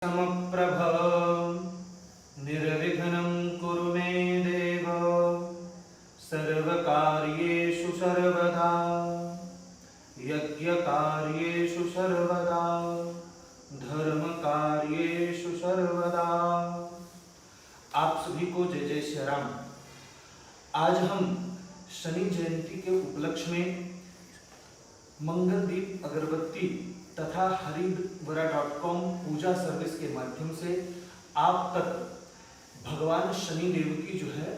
समप्रभ निर्विघ्नं कुरु मे देव सर्वकार्येषु सर्वदा यज्ञकार्येषु सर्वदा धर्मकार्येषु सर्वदा। आप सभी को जय जय श्री राम। आज हम शनि जयंती के उपलक्ष्य में मंगलदीप अगरबत्ती तथा हरिद्वारा.com पूजा सर्विस के माध्यम से आप तक भगवान शनि देव की जो है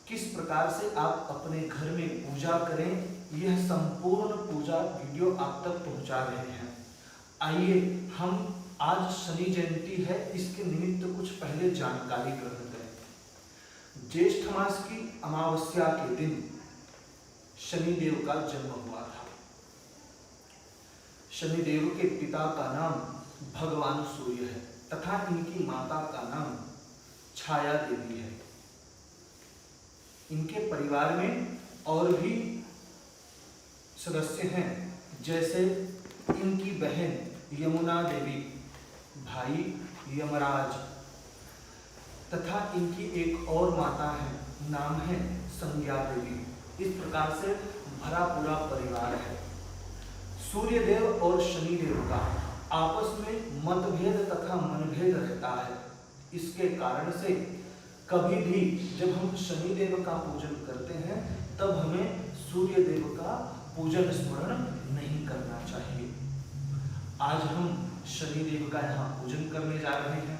किस प्रकार से आप अपने घर में पूजा करें, यह संपूर्ण पूजा वीडियो आप तक पहुंचा रहे हैं। आइए हम आज शनि जयंती है, इसके निमित्त कुछ पहले जानकारी ग्रहण करें। ज्येष्ठ मास की अमावस्या के दिन शनि देव का जन्म हुआ था। शनिदेव के पिता का नाम भगवान सूर्य है तथा इनकी माता का नाम छाया देवी है। इनके परिवार में और भी सदस्य हैं, जैसे इनकी बहन यमुना देवी, भाई यमराज तथा इनकी एक और माता है, नाम है संज्ञा देवी। इस प्रकार से भरा पूरा परिवार है। सूर्य देव और शनि देव का आपस में मतभेद तथा मनभेद रहता है। इसके कारण से कभी भी जब हम शनि देव का पूजन करते हैं तब हमें सूर्य देव का पूजन स्मरण नहीं करना चाहिए। आज हम शनि देव का यहाँ पूजन करने जा रहे हैं।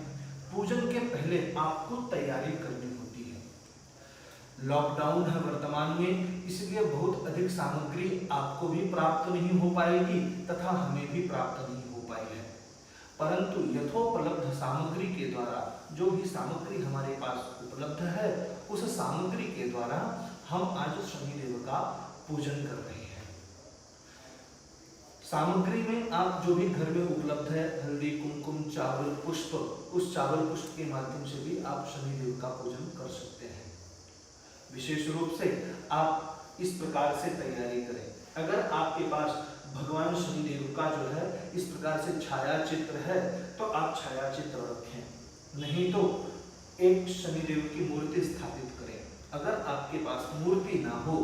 पूजन के पहले आपको तैयारी करनी होती है। लॉकडाउन है वर्तमान में, इसलिए बहुत अधिक सामग्री आपको भी प्राप्त नहीं हो पाएगी तथा हमें भी प्राप्त नहीं हो पाई है। परंतु यथोपलब्ध सामग्री के द्वारा, जो भी सामग्री हमारे पास उपलब्ध है, उस सामग्री के द्वारा हम आज शनिदेव का पूजन कर रहे हैं। सामग्री में आप जो भी घर में उपलब्ध है, हल्दी, कुमकुम, चावल, पुष्प, उस चावल पुष्प के माध्यम से भी आप शनिदेव का पूजन कर सकते हैं। विशेष रूप से आप इस प्रकार से तैयारी करें। अगर आपके पास भगवान शनिदेव का जो है इस प्रकार से छाया चित्र है तो आप छाया चित्र रखें, नहीं तो एक शनिदेव की मूर्ति स्थापित करें। अगर आपके पास मूर्ति ना हो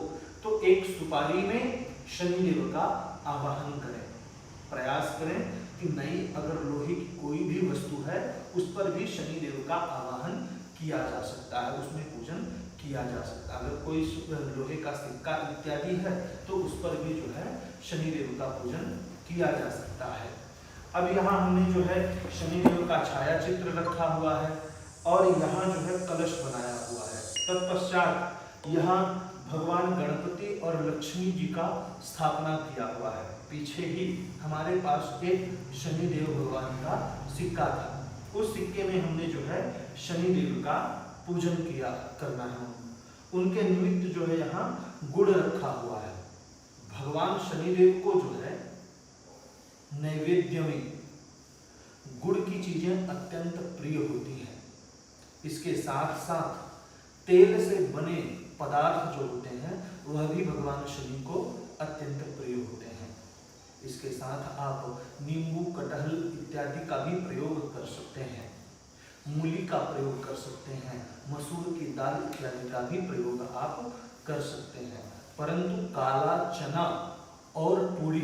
तो एक सुपारी में शनिदेव का आवाहन करें। प्रयास करें कि नई अगर लोहे की कोई भी वस्तु है उस पर भी शनिदेव का आवाहन किया जा सकता है, उसमें पूजन किया जा सकता है। अगर कोई लोहे का सिक्का इत्यादि है तो उस पर भी जो है शनिदेव का पूजन किया जा सकता है। अब यहाँ हमने जो है शनिदेव का छाया चित्र रखा हुआ है और यहाँ जो है कलश बनाया हुआ है। तत्पश्चात यहाँ भगवान गणपति और लक्ष्मी जी का स्थापना किया हुआ है। पीछे ही हमारे पास एक शनिदेव भगवान का सिक्का था, उस सिक्के में हमने जो है शनिदेव का पूजन किया करना है। उनके निमित्त जो है यहाँ गुड़ रखा हुआ है। भगवान शनिदेव को जो है नैवेद्य में गुड़ की चीजें अत्यंत प्रिय होती हैं। इसके साथ साथ तेल से बने पदार्थ जो होते हैं वह भी भगवान शनि को अत्यंत प्रिय होते हैं। इसके साथ आप नींबू, कटहल इत्यादि का भी प्रयोग कर सकते हैं। मूली का प्रयोग कर सकते हैं, मसूर की दाल इत्यादि का भी प्रयोग आप कर सकते हैं। परंतु काला चना और पूरी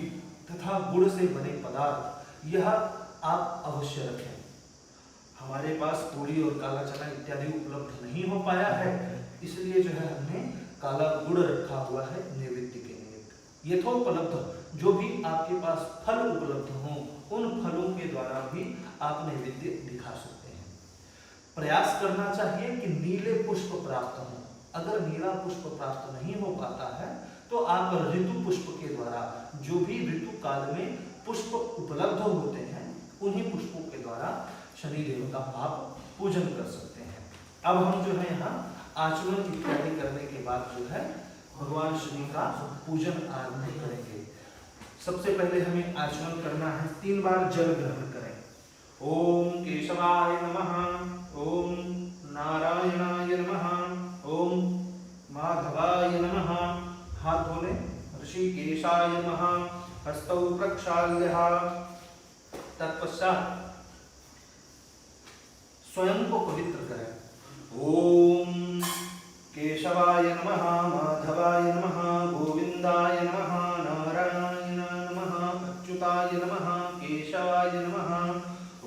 तथा गुड़ से बने पदार्थ यह आप अवश्य रखें। हमारे पास पूरी और काला चना इत्यादि उपलब्ध नहीं हो पाया है, इसलिए जो है हमने काला गुड़ रखा हुआ है नैवेद्य के निमित्त। यथोपलब्ध जो भी आपके पास फल उपलब्ध हों, उन फलों के द्वारा भी आप नैवेद्य दिखा सकते हैं। प्रयास करना चाहिए कि नीले पुष्प प्राप्त हों। अगर नीला पुष्प प्राप्त नहीं हो पाता है तो आप ऋतु पुष्प के द्वारा, जो भी ऋतु काल में पुष्प उपलब्ध होते हैं, उन्हीं पुष्पों के द्वारा शनिदेव का आप पूजन कर सकते हैं। अब हम जो है यहाँ आचमन इत्यादि करने के बाद जो है भगवान शनि का पूजन आरंभ करेंगे। सबसे पहले हमें आचमन करना है, 3 बार जल ग्रहण करें। ओम केशवाय नमः, ओम नारायणाय नमः, ओम माधवाय नमः। हाथ धोले। ऋषिकेशाय नमः, हस्तौ प्रक्षाल्य। तत्पश्चात स्वयं को पवित्र करें। ओम केशवाय नमः, माधवाय नमः, गोविंदाय नमः, नारायणाय नमः, अच्युताय नमः, केशवाय नमः,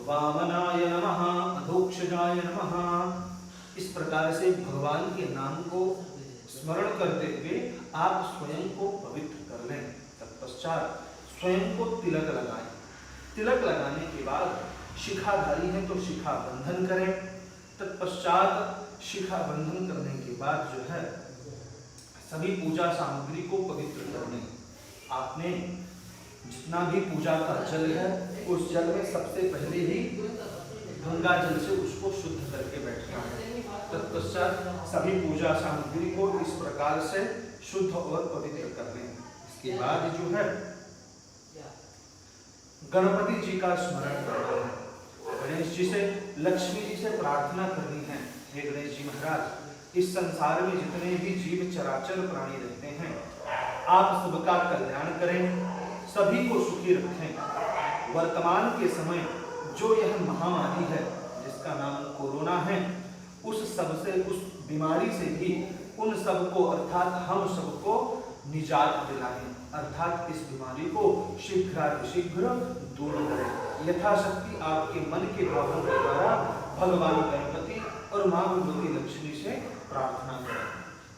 वामनाय नमः, अधोक्षजाय नमः। इस प्रकार से भगवान के नाम को स्मरण करते हुए आप स्वयं को पवित्र कर लें। तत्पश्चात स्वयं को तिलक लगाएं। तिलक लगाने के बाद शिखाधारी हैं तो शिखा बंधन करें। तत्पश्चात शिखा बंधन करने के बाद जो है सभी पूजा सामग्री को पवित्र कर लें। आपने जितना भी पूजा का जल है उस जल में सबसे पहले ही गंगा जल से उसको शुद्ध करके बैठना है। तत्पश्चात सभी पूजा सामग्री को इस प्रकार से शुद्ध और पवित्र कर लें। इसके बाद जो है गणपति जी का स्मरण करना है। गणेश जी से, लक्ष्मी जी से प्रार्थना करनी है। हे गणेश जी महाराज, इस संसार में जितने भी जीव चराचर प्राणी रहते हैं आप सबका कल्याण करें, सभी को सुखी रखें। वर्तमान के समय जो यह महामारी है जिसका नाम कोरोना है, उस सबसे, उस बीमारी से भी उन सबको अर्थात हम सबको निजात दिलाएं, अर्थात इस बीमारी को शीघ्र दूर करें। यथाशक्ति आपके मन के भावों के द्वारा भगवान गणपति और मां भगवती लक्ष्मी से प्रार्थना करें।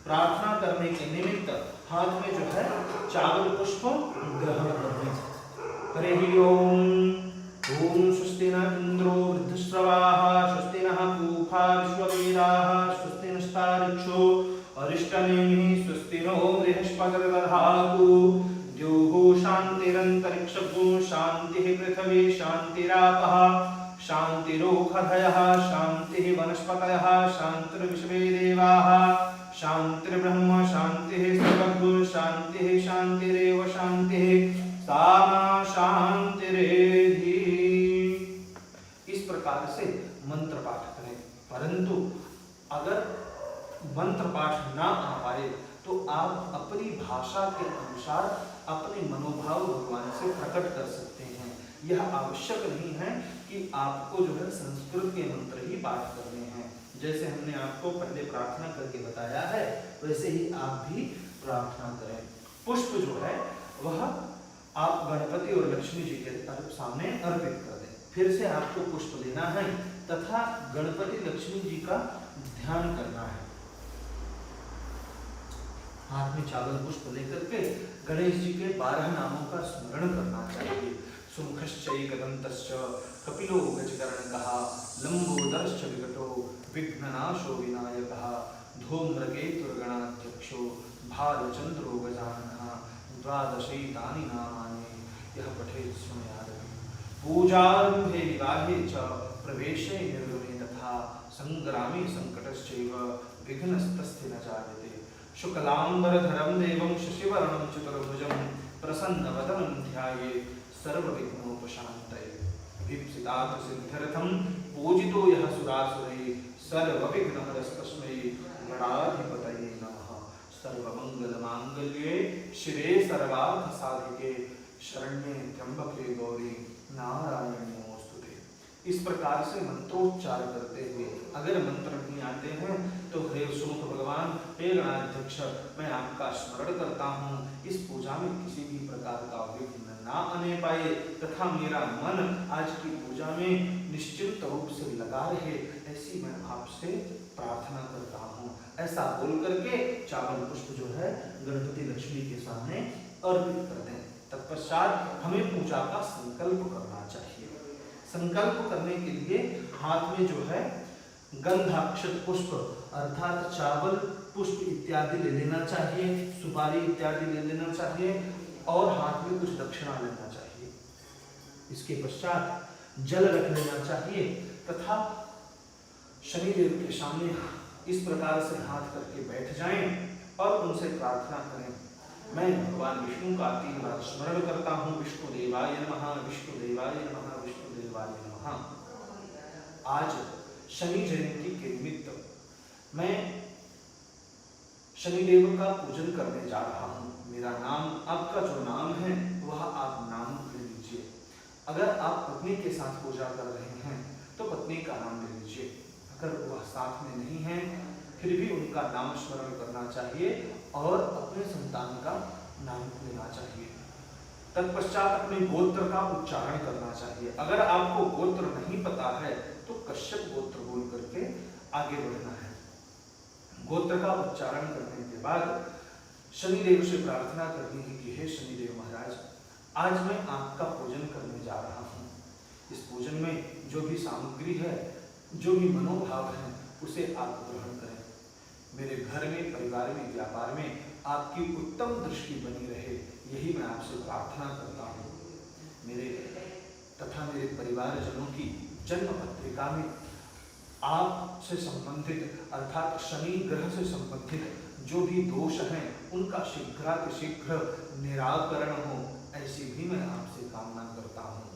प्रार्थना करने के निमित्त हाथ में जो है चावल पुष्प ग्रहण करें। हरि ओम। ओम स्वस्ति न इंद्रो वृद्धश्रवाः, स्वस्ति नः पूषा विश्ववेदाः, स्वस्ति नस्तार्क्ष्यो अरिष्टनेमिः, स्वस्ति नो बृहस्पतिर्दधातु। द्यौः शान्तिरन्तरिक्षं शान्तिः, पृथिवी शान्तिरापः शान्तिरोषधयः, शान्तिः वनस्पतयः, शान्तिर्विश्वे देवाः, शान्तिर्ब्रह्म शान्तिः, सर्वगुण शान्तिः, शान्तिरेव शान्तिः, सामा शान्तिरेधि। इस प्रकार से मंत्र पाठ करें। परंतु अगर मंत्र पाठ ना आ पाए तो आप अपनी भाषा के अनुसार अपने मनोभाव भगवान से प्रकट कर सकते हैं। यह आवश्यक नहीं है कि आपको जो है संस्कृत के मंत्र ही पाठ करने हैं। जैसे हमने आपको पहले प्रार्थना करके बताया है वैसे ही आप भी प्रार्थना करें। पुष्प जो है वह आप गणपति और लक्ष्मी जी के सामने अर्पित कर दें। फिर से आपको पुष्प लेना है तथा गणपति लक्ष्मी जी का ध्यान करना है। हाथ में चावल पुष्प लेकर के गणेश जी के 12 नामों का स्मरण करना चाहिए। सुमुखश्चैकदन्तश्च कपिलो गजकर्णकः, लंबोदरश्च विकटो विघ्ननाशो विनायकः, धूम्रकेतुर्गणाध्यक्षो भालचंद्रो गजाननः, द्वादशैतानि नामानि यः पठेत् शृणुयात्। पूजारंभे विवाहे च प्रवेशे निर्गमे तथा संग्रामे संकटश्चैव विघ्नस्तस्य न जायते। शुक्लांबरधरं देवं शशिवर्णं चतुर्भुजं प्रसन्नवदनं ध्यायेत् सर्वविघ्नोपशान्तये। अभीप्सितार्थ सिद्ध्यर्थं पूजितो यः सुरासुरैः, सर्वविघ्नहरस्तस्मै गणाधिपतये नमः। सर्वमंगलमांगल्ये शिवे सर्वार्थसाधिके, शरण्ये त्र्यंबके गौरी नारायणी नमोस्तुते। इस प्रकार से मंत्रोच्चार करते हुए अगर मंत्र नहीं आते हैं तो हे सुमुख भगवान, हे गणाध्यक्ष, मैं आपका स्मरण करता हूँ। इस पूजा में किसी भी प्रकार का विघ्न ना आने पाए तथा मेरा मन आज की पूजा में निश्चित रूप से लगा रहे, ऐसी मैं आपसे प्रार्थना करता हूँ। ऐसा बोल करके चावल पुष्प जो है गणपति लक्ष्मी के सामने अर्पित कर दें। तत्पश्चात हमें पूजा का संकल्प करना चाहिए। संकल्प करने के लिए हाथ में जो है गंधाक्षत पुष्प अर्थात चावल पुष्प इत्यादि ले लेना चाहिए, सुपारी इत्यादि ले लेना चाहिए और हाथ में कुछ दक्षिणा लेना चाहिए। इसके पश्चात जल रख लेना चाहिए तथा शनिदेव के सामने इस प्रकार से हाथ करके बैठ जाएं और उनसे प्रार्थना करें। मैं भगवान विष्णु का 3 बार स्मरण करता हूँ। विष्णु देवाय नमः, विष्णु देवाय नमः, विष्णु देवाय नमः। आज शनि जयंती के निमित्त मैं शनिदेव का पूजन करने जा रहा हूँ। मेरा नाम, आपका जो नाम है वह आप नाम ले लीजिए। अगर आप पत्नी के साथ पूजा कर रहे हैं तो पत्नी का नाम ले लीजिए। अगर वह साथ में नहीं है फिर भी उनका नाम स्मरण करना चाहिए और अपने संतान का नाम लेना चाहिए। तत्पश्चात अपने गोत्र का उच्चारण करना चाहिए। अगर आपको गोत्र नहीं पता है तो कश्यप गोत्र बोल करके आगे बढ़ना है। गोत्र का उच्चारण करने के बाद शनिदेव से प्रार्थना करनी है कि हे शनिदेव महाराज, आज मैं आपका पूजन करने जा रहा हूँ। इस पूजन में जो भी सामग्री है, जो भी मनोभाव है, उसे आप ग्रहण करें। मेरे घर में, परिवार में, व्यापार में आपकी उत्तम दृष्टि बनी रहे, यही मैं आपसे प्रार्थना करता हूँ। मेरे तथा मेरे परिवारजनों की जन्म पत्रिका में आपसे संबंधित अर्थात शनि ग्रह से संबंधित जो भी दोष हैं उनका शीघ्रातिशीघ्र निराकरण हो, ऐसी भी मैं आपसे कामना करता हूँ।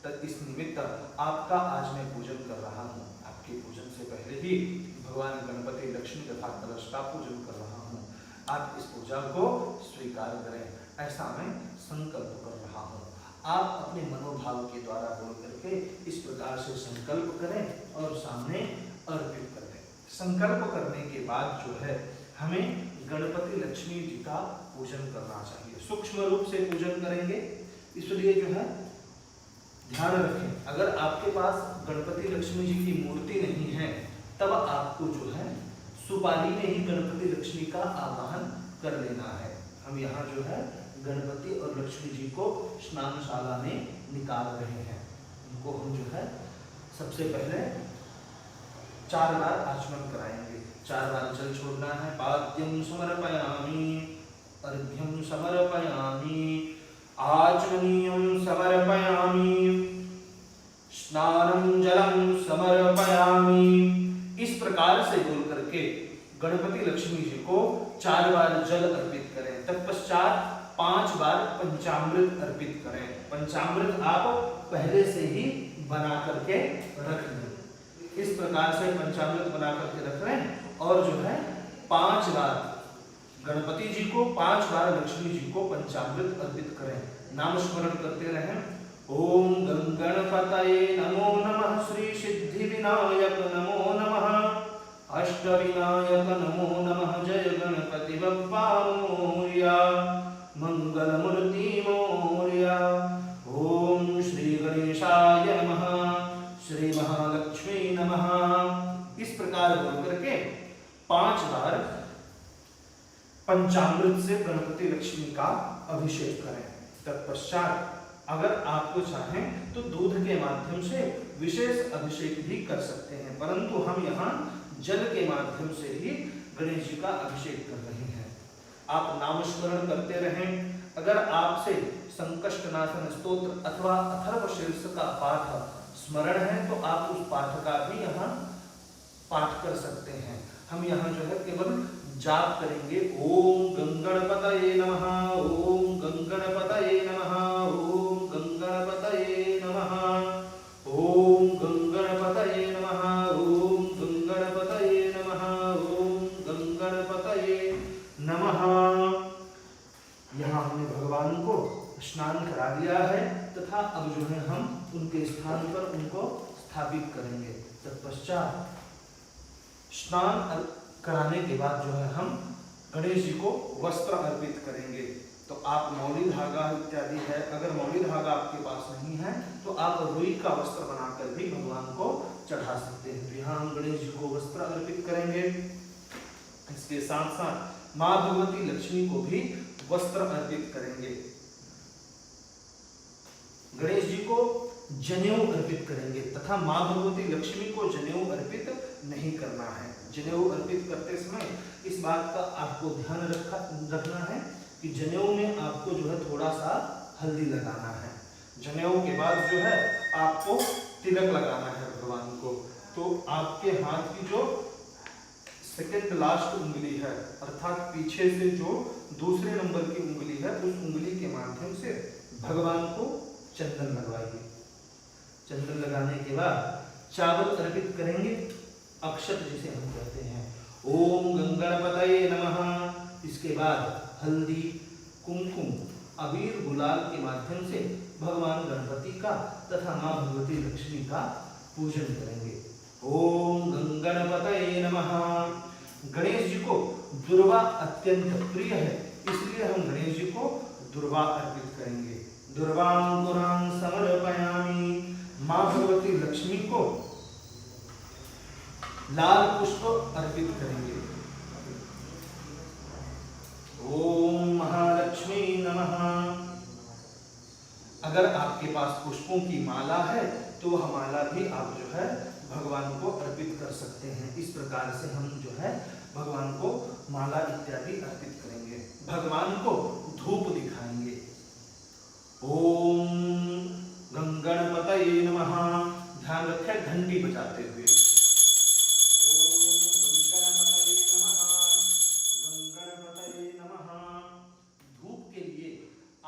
तब इस निमित्त आपका आज मैं पूजन कर रहा हूँ। आपके पूजन से पहले ही भगवान गणपति, लक्ष्मी तथा कलश का पूजन कर रहा हूँ। आप इस पूजा को स्वीकार करें, ऐसा मैं संकल्प कर रहा हूँ। आप अपने मनोभाव के द्वारा बोल करके इस प्रकार से संकल्प करें और सामने अर्पित कर दें। संकल्प करने के बाद जो है हमें गणपति लक्ष्मी जी का पूजन करना चाहिए। सूक्ष्म रूप से पूजन करेंगे, इसलिए जो है ध्यान रखें, अगर आपके पास गणपति लक्ष्मी जी की मूर्ति नहीं है तब आपको जो है सुपारी में ही गणपति लक्ष्मी का आवाहन कर लेना है। हम यहाँ जो है गणपति और लक्ष्मी जी को स्नानशाला में निकाल रहे हैं। उनको हम जो है सबसे पहले 4 बार आचमन कराएंगे। 4 बार जल छोड़ना है। पाद्यम समर्पयामि, अर्घ्यम समर्पयामि, आचमनीयम समर्पयामि, स्नानं जलं समर्पयामि। इस प्रकार से बोल करके गणपति लक्ष्मी जी को 4 बार जल अर्पित करें। तत्पश्चात 5 बार पंचामृत अर्पित करें। पंचामृत आप पहले से ही बना करके रख लें। इस प्रकार से पंचामृत बना करके रख लें और जो है 5 बार गणपति जी को, 5 बार लक्ष्मी जी को पंचामृत अर्पित करें। नाम स्मरण करते रहें। ओम गणपतये नमो नमः, श्री सिद्धि विनायक नमो नमः, अष्टविनायक नमो नमः, जय गणपति बप्पा मोरया, मंगलमूर्ति मोरया। ओम श्री गणेशाय नमः, श्री महालक्ष्मी नमः। इस प्रकार बोल करके 5 बार पंचामृत से गणपति लक्ष्मी का अभिषेक करें। तत्पश्चात अगर आपको चाहें तो दूध के माध्यम से विशेष अभिषेक भी कर सकते हैं, परंतु हम यहाँ जल के माध्यम से ही गणेश जी का अभिषेक कर रहे हैं। आप नाम स्मरण करते रहें। अगर आपसे संकष्टनाशन स्तोत्र अथवा अथर्वशीर्ष का पाठ स्मरण है तो आप उस पाठ का भी यहाँ पाठ कर सकते हैं। हम यहाँ जो है केवल जाप करेंगे। ओम गंगणपतये नमः, ओम गंगणपतये नमः, ओम गंगणपतये नमः, ओम गंगणपतये नमः, ओम गंगणपतये नमः, ओम गंगणपतये नमः। यहाँ हमने भगवान को स्नान करा दिया है तथा अब जो है हम उनके स्थान पर उनको स्थापित करेंगे। तत्पश्चात स्नान कराने के बाद जो है हम गणेश जी को वस्त्र अर्पित करेंगे। तो आप मौली धागा इत्यादि है, अगर मौली धागा आपके पास नहीं है तो आप रुई का वस्त्र बनाकर भी भगवान को चढ़ा सकते हैं। तो यहाँ हम गणेश जी को वस्त्र अर्पित करेंगे। इसके साथ साथ माँ भगवती लक्ष्मी को भी वस्त्र अर्पित करेंगे। गणेश जी को जनेऊ अर्पित करेंगे तथा माँ भगवती लक्ष्मी को जनेऊ अर्पित नहीं करना है। जनेऊ अर्पित करते समय इस बात का आपको ध्यान रखना है कि जनेऊ में आपको जो है थोड़ा सा हल्दी लगाना है। जनेऊ के बाद जो है आपको तिलक लगाना है भगवान को। तो आपके हाथ की जो सेकेंड लास्ट उंगली है अर्थात पीछे से जो दूसरे नंबर की उंगली है उस उंगली के माध्यम से भगवान को चंदन लगवाइए। चंदन लगाने के बाद चावल अर्पित करेंगे, अक्षत जिसे हम कहते हैं। ओम गंगणपतये नमः। इसके बाद हल्दी, कुमकुम, अबीर, गुलाल के माध्यम से भगवान गणपति का तथा माँ भगवती लक्ष्मी का पूजन करेंगे। ओम गंगणपतये नमः। गणेश जी को दुर्वा अत्यंत प्रिय है, इसलिए हम गणेश जी को दुर्वा अर्पित करेंगे। दुर्वांकुरां समर्पयामि। मां भगवती लक्ष्मी को लाल पुष्प अर्पित करेंगे। ओम महालक्ष्मी नमः। अगर आपके पास पुष्पों की माला है तो वह माला भी आप जो है भगवान को अर्पित कर सकते हैं। इस प्रकार से हम जो है भगवान को माला इत्यादि अर्पित करेंगे। भगवान को धूप दिखाएंगे। ओम गंगणपतये नमः। ध्यान रखें घंटी बजाते हुए। ओम गंगणपतये नमः, गंगणपतये नमः। धूप के लिए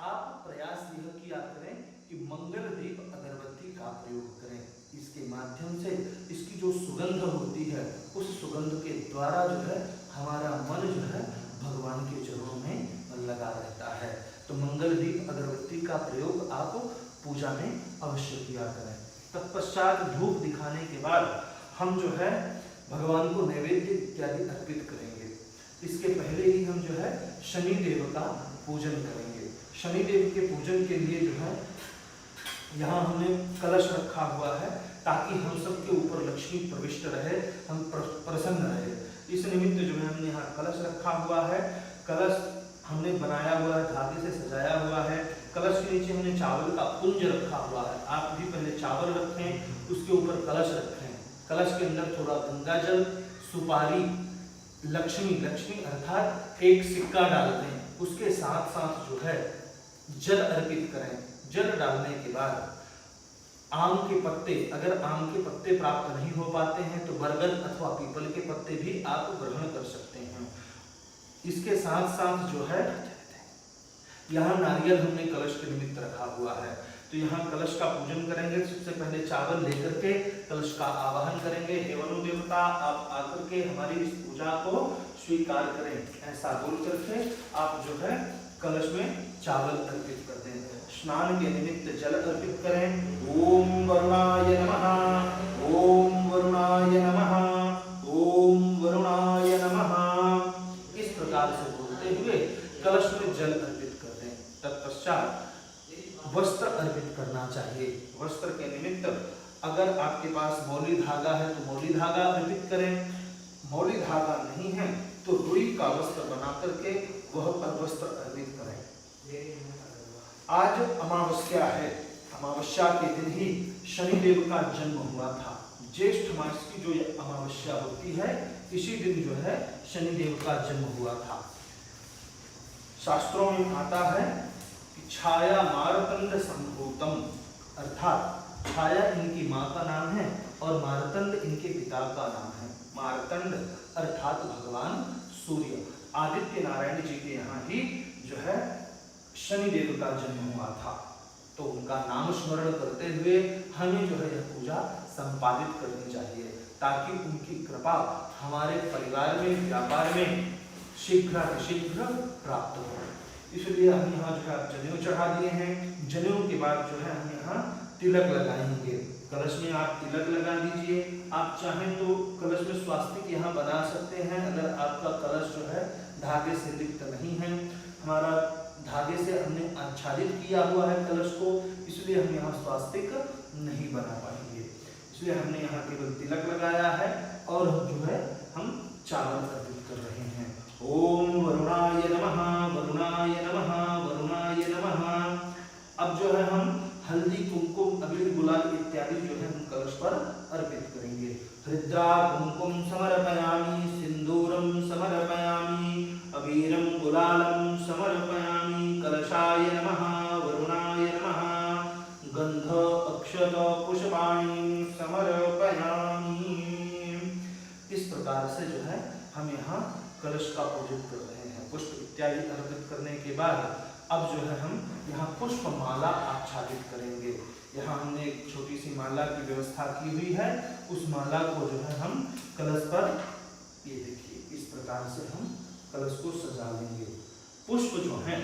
आप प्रयास यह किया करें कि मंगल दीप अगरबत्ती का प्रयोग करें। इसके माध्यम से इसकी जो सुगंध होती है उस सुगंध के द्वारा जो है हमारा मन जो है भगवान के चरणों में लगा रहता है। तो मंगल दीप अगरबत्ती का प्रयोग आप पूजा में अवश्य किया करें। तत्पश्चात धूप दिखाने के बाद हम जो है भगवान को नैवेद्य इत्यादि अर्पित करेंगे। इसके पहले ही हम जो है शनि देव का पूजन करेंगे। शनि देव के पूजन के लिए जो है यहाँ हमने कलश रखा हुआ है ताकि हम सबके ऊपर लक्ष्मी प्रविष्ट रहे, हम प्रसन्न रहे। इस निमित्त जो है हमने यहाँ कलश रखा हुआ है। कलश हमने बनाया हुआ है, धागे से सजाया हुआ है। कलश के नीचे हमने चावल का पुंज रखा हुआ है। आप भी पहले चावल रखें, उसके ऊपर कलश रखें। कलश के अंदर थोड़ा गंगा जल, सुपारी, लक्ष्मी अर्थात एक सिक्का डाल दें। उसके साथ साथ जो है जल अर्पित करें। जल डालने के बाद आम के पत्ते, अगर आम के पत्ते प्राप्त नहीं हो पाते हैं तो बरगद अथवा पीपल के पत्ते भी आप ग्रहण कर सकते हैं। इसके साथ साथ जो है यहाँ नारियल हमने कलश के निमित्त रखा हुआ है। तो यहाँ कलश का पूजन करेंगे। सबसे पहले चावल लेकर के कलश का आवाहन करेंगे। हे वनु देवता, आप आकर के हमारी इस पूजा को स्वीकार करें। ऐसा बोल करके आप जो है कलश में चावल अर्पित कर दें। स्नान के निमित्त जल अर्पित करें। ओम वरुणाय नमः, ओम वरुणाय नमः, ओम वरुणाय नमः। इस प्रकार से बोलते हुए कलश में जल अर्पित कर दें। तत्पश्चात वस्त्र अर्पित करना चाहिए। वस्त्र के निमित्त अगर आपके पास मौली धागा है तो मौली धागा अर्पित करें। मौली धागा नहीं है तो रुई का वस्त्र बना करके वह पर वस्त्र अर्पित करें। आज अमावस्या है। अमावस्या के दिन ही शनिदेव का जन्म हुआ था। ज्येष्ठ मास की जो अमावस्या होती है इसी दिन जो है शनिदेव का जन्म हुआ था। शास्त्रों में आता है कि छाया मारतंड संभूतम, अर्थात छाया इनकी माँ का नाम है और मारतंड इनके पिता का नाम है। मारतंड अर्थात भगवान सूर्य, आदित्य नारायण जी के यहाँ ही जो है शनिदेव का जन्म हुआ था। तो उनका नाम स्मरण करते हुए हमें जो है यह पूजा संपादित करनी चाहिए ताकि उनकी कृपा हमारे परिवार में, व्यापार में शीघ्र प्राप्त हो। इसलिए हम यहाँ जो है जनेऊ चढ़ा दिए हैं। जनेऊ के बाद जो है हम यहाँ तिलक लगाएंगे। कलश में आप तिलक लगा दीजिए। आप चाहें तो कलश में स्वास्तिक यहाँ बना सकते हैं। अगर आपका कलश जो है धागे से लिप्त नहीं है, हमारा धागे से हमने आच्छादित किया हुआ है कलश को, इसलिए हम यहाँ स्वास्तिक नहीं बना पाएंगे। इसलिए हमने यहाँ केवल तिलक लगाया है और जो है हम चावल अर्पित कर रहे हैं। ओम वरुणाय नमः, वरुणाय नमः, वरुणाय नमः। अब जो है हम हल्दी, कुमकुम, अबीर, गुलाल इत्यादि जो है हम कलश पर अर्पित करेंगे। हृद्रा कुमकुम समर्पयामि, सिंदूरम समर्पयामि, अबीरम गुलालम समर्पयामि। कलशाय नमः, वरुणाय नमः, गंध अक्षत पुष्पाणि समर्पयामि। इस प्रकार से जो है हम यहाँ कलश का पूजन कर रहे हैं। पुष्प इत्यादि अर्पित करने के बाद अब जो है हम यहाँ पुष्प माला आच्छादित करेंगे। यहाँ हमने एक छोटी सी माला की व्यवस्था की हुई है। उस माला को जो है हम कलश पर, ये देखिए इस प्रकार से हम कलश को सजा लेंगे। पुष्प जो हैं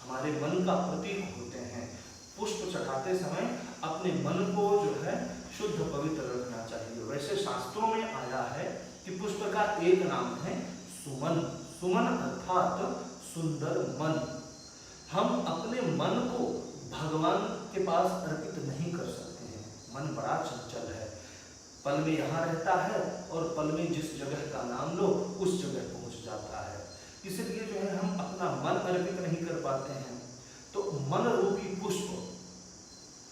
हमारे मन का प्रतीक होते हैं। पुष्प चढ़ाते समय अपने मन को जो है शुद्ध पवित्र रखना चाहिए। वैसे शास्त्रों में आया है कि पुष्प का एक नाम है सुमन। सुमन अर्थात सुंदर मन। हम अपने मन को भगवान के पास अर्पित नहीं कर सकते हैं। मन बड़ा चंचल है, पल में यहाँ रहता है और पल में जिस जगह का नाम लो उस जगह पहुंच जाता है। इसलिए जो है हम अपना मन अर्पित नहीं कर पाते हैं। तो मन रूपी पुष्प,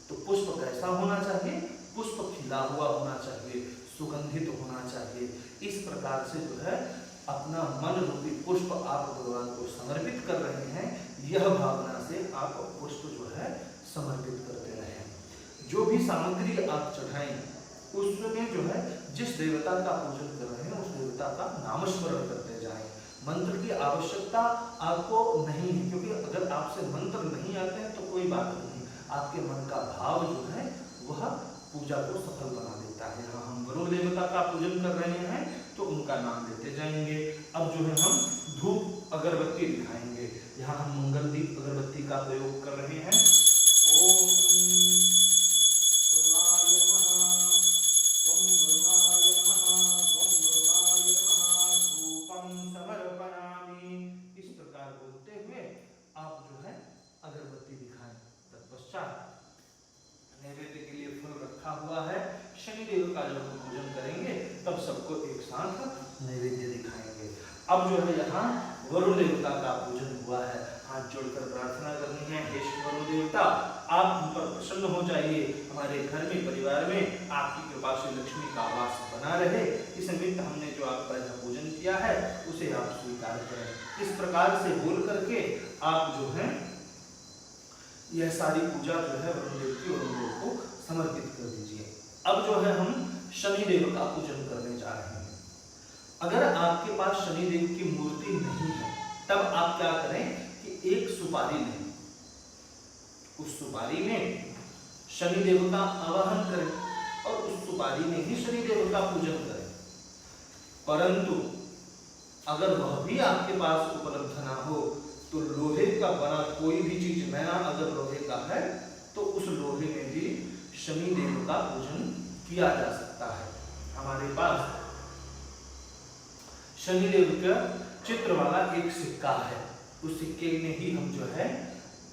तो पुष्प कैसा होना चाहिए? पुष्प खिला हुआ होना चाहिए, सुगंधित होना चाहिए। इस प्रकार से जो है अपना मन रूपी पुष्प आप भगवान को समर्पित कर रहे हैं, यह भावना से आप पुष्प जो है समर्पित करते रहें। जो भी सामग्री आप चढ़ाएं उसमें जो है जिस देवता का पूजन कर रहे हैं उस देवता का नामस्मरण करते जाएं। मंत्र की आवश्यकता आपको नहीं है, क्योंकि अगर आपसे मंत्र नहीं आते हैं तो कोई बात नहीं, आपके मन का भाव जो है वह पूजा को सफल बना देता है। यहाँ हम वरुण देवता का पूजन कर रहे हैं तो उनका नाम लेते जाएंगे। अब जो है हम धूप अगरबत्ती दिखाएंगे। यहाँ हम मंगल दीप अगरबत्ती का प्रयोग कर रहे हैं। ओम वरुणाय नमः, ओम वरुणाय नमः, ओम वरुणाय नमः, धूपम समर्पयामि। इस प्रकार बोलते हुए आप जो है अगरबत्ती दिखाएं। तत्पश्चात नैवेद्य के लिए फल रखा हुआ है, शनिदेव का जब हम पूजन करेंगे तब सबको एक साथ नैवेद्य दिखाएंगे। अब जो है यहाँ वरुण देवता का पूजन हुआ है। हाथ जोड़कर प्रार्थना करनी है, हे वरुण देवता आप हम पर प्रसन्न हो जाइए, हमारे घर में परिवार में आपकी कृपा से लक्ष्मी का वास बना रहे। इस निमित्त हमने जो आपका यहाँ पूजन किया है उसे आप स्वीकार करें। इस प्रकार से बोल करके आप जो है यह सारी पूजा जो है वरुण देव की वरुण देव को समर्पित कर दीजिए। अब जो है हम शनिदेव का पूजन करने जा रहे हैं। अगर आपके पास शनिदेव की मूर्ति नहीं है तब आप क्या करें कि एक सुपारी लें, उस सुपारी में शनिदेव का आवाहन करें और उस सुपारी में ही शनिदेव का पूजन करें। परंतु अगर वह भी आपके पास उपलब्ध ना हो तो लोहे का बना कोई भी चीज नया अगर लोहे का है तो उस लोहे में भी शनिदेव का पूजन किया जा सकता है। हमारे पास शनिदेव का चित्र वाला एक सिक्का है, उस सिक्के में ही हम जो है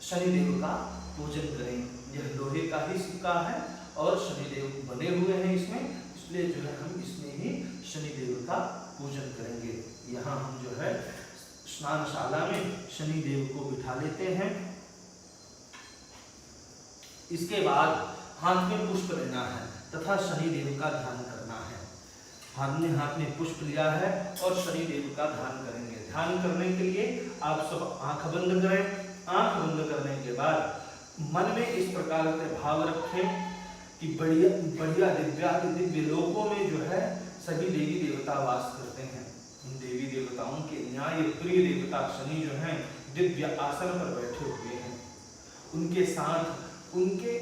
शनिदेव का पूजन करें। यह लोहे का ही सिक्का है और शनिदेव बने हुए हैं इसमें, इसलिए जो है हम इसमें ही शनिदेव का पूजन करेंगे। यहाँ हम जो है स्नानशाला में शनिदेव को बिठा लेते हैं। इसके बाद हाथ में पुष्प लेना है तथा शनिदेव का ध्यान करना है। हमने हाथ में पुष्प लिया है और शनिदेव का ध्यान करेंगे। ध्यान करने के लिए आप सब आंख बंद करें। आंख बंद करने के बाद मन में इस प्रकार से भाव रखें कि बढ़िया बढ़िया दिव्य लोकों में जो है सभी देवी देवता वास करते हैं। इन देवी देवताओं के न्याय प्रिय देवता शनि जो हैं दिव्य आसन पर बैठे हुए हैं। उनके साथ उनके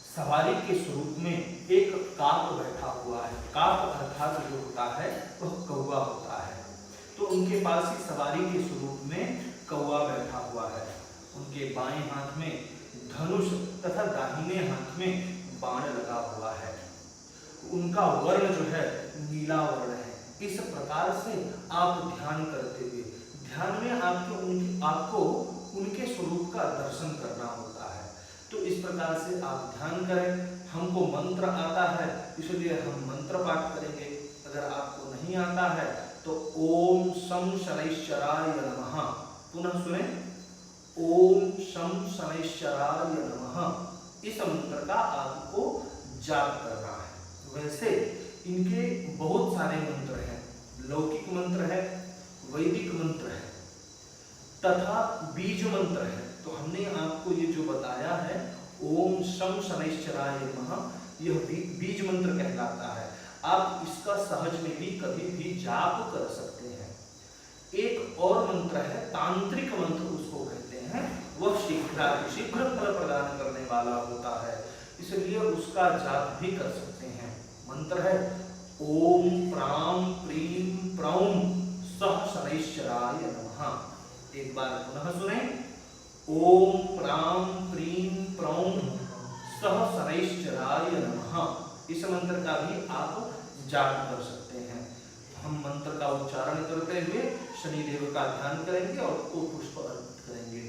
सवारी के स्वरूप में एक काक बैठा हुआ है। काक अर्थात जो होता है वह कौवा होता है। तो उनके पास ही सवारी के स्वरूप में कौवा बैठा हुआ है। उनके बाएं हाथ में धनुष तथा दाहिने हाथ में बाण लगा हुआ है। उनका वर्ण जो है नीला वर्ण है। इस प्रकार से आप ध्यान करते हुए ध्यान में आपको उनके स्वरूप का दर्शन करना होता है। तो इस प्रकार से आप ध्यान करें। हमको मंत्र आता है इसलिए हम मंत्र पाठ करेंगे। अगर आपको नहीं आता है तो ओम शं शनैश्चराय नमः, पुनः सुने, ओम शं शनैश्चराय नमः। इस मंत्र का आपको जाप करना है। वैसे इनके बहुत सारे मंत्र हैं, लौकिक मंत्र है, वैदिक मंत्र है तथा बीज मंत्र है। तो हमने आपको ये जो बताया है ओम शं शनैश्चराय नमः, यह बीज मंत्र कहलाता है। आप इसका सहज में भी कभी भी जाप कर सकते हैं। एक और मंत्र है तांत्रिक मंत्र उसको कहते हैं, वह शीघ्र फल प्रदान करने वाला होता है, इसलिए उसका जाप भी कर सकते हैं। मंत्र है ओम प्राम प्रीम प्रौम सह शनैश्चराय नमः। एक बार पुनः सुने, ओम प्रां प्रीं प्रौं सह शनैश्चराय नमः। इस मंत्र का भी आप जाप कर सकते हैं। हम मंत्र का उच्चारण करते हुए शनिदेव का ध्यान करेंगे और उसको पुष्प अर्पित करेंगे।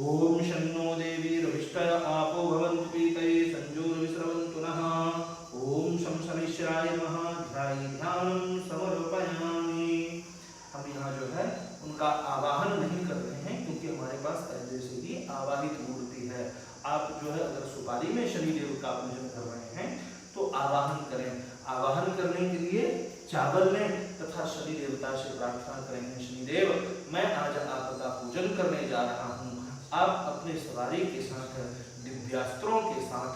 ओम शन्नो देवी रविष्टय आपो भवन्तु पीतये संजोर्विस्रवन्तु नः। ओम शं शनैश्चराय नमः ध्यानं समर्पयामि। हम यहाँ जो है उनका आवाहन नहीं कर रहे हैं क्योंकि हमारे पास पहले से ही आवाहित मूर्ति है। आप जो है अगर सुपारी में शनिदेव का पूजन कर रहे हैं तो आवाहन करें। आवाहन करने के लिए चावल लें तथा शनि देवता से प्रार्थना करेंगे, शनिदेव मैं आज आपका पूजन करने जा रहा हूँ। आप अपने सवारी के साथ दिव्यास्त्रों के साथ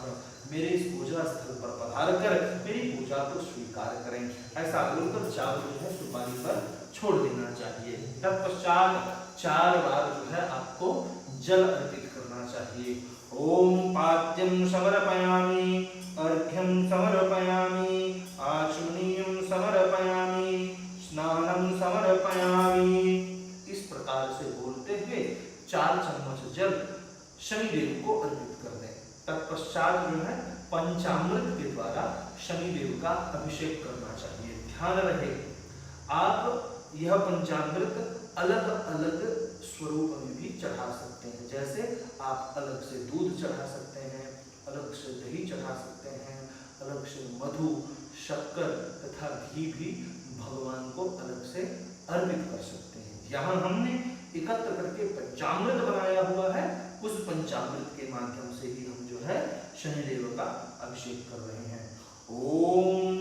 मेरे इस पूजा स्थल पर पधार कर मेरी पूजा को स्वीकार करें। ऐसा बोलकर चावल जो है सुपारी पर छोड़ देना चाहिए। तत्पश्चात 4 बार जो है आपको जल अर्पित करना चाहिए। ओम पाद्यं समर्पयामि, अर्घ्यं समर्पयामि, आचमनीयं समर्पयामि, स्नानं समर्पयामि। इस प्रकार से बोलते हुए 4 चम्मच जल शनिदेव को अर्पित कर दें। तत्पश्चात जो है पंचामृत के द्वारा शनिदेव का अभिषेक करना चाहिए। ध्यान रहे आप यह पंचामृत अलग अलग स्वरूप में भी चढ़ा सकते हैं। जैसे आप अलग से दूध चढ़ा सकते हैं, अलग से दही चढ़ा सकते हैं, अलग से मधु, शक्कर तथा घी भी भगवान को अलग से अर्पित कर सकते हैं। यहाँ हमने एकत्र करके पंचामृत बनाया हुआ है, उस पंचामृत के माध्यम से ही हम जो है शनिदेव का अभिषेक कर रहे हैं। ओम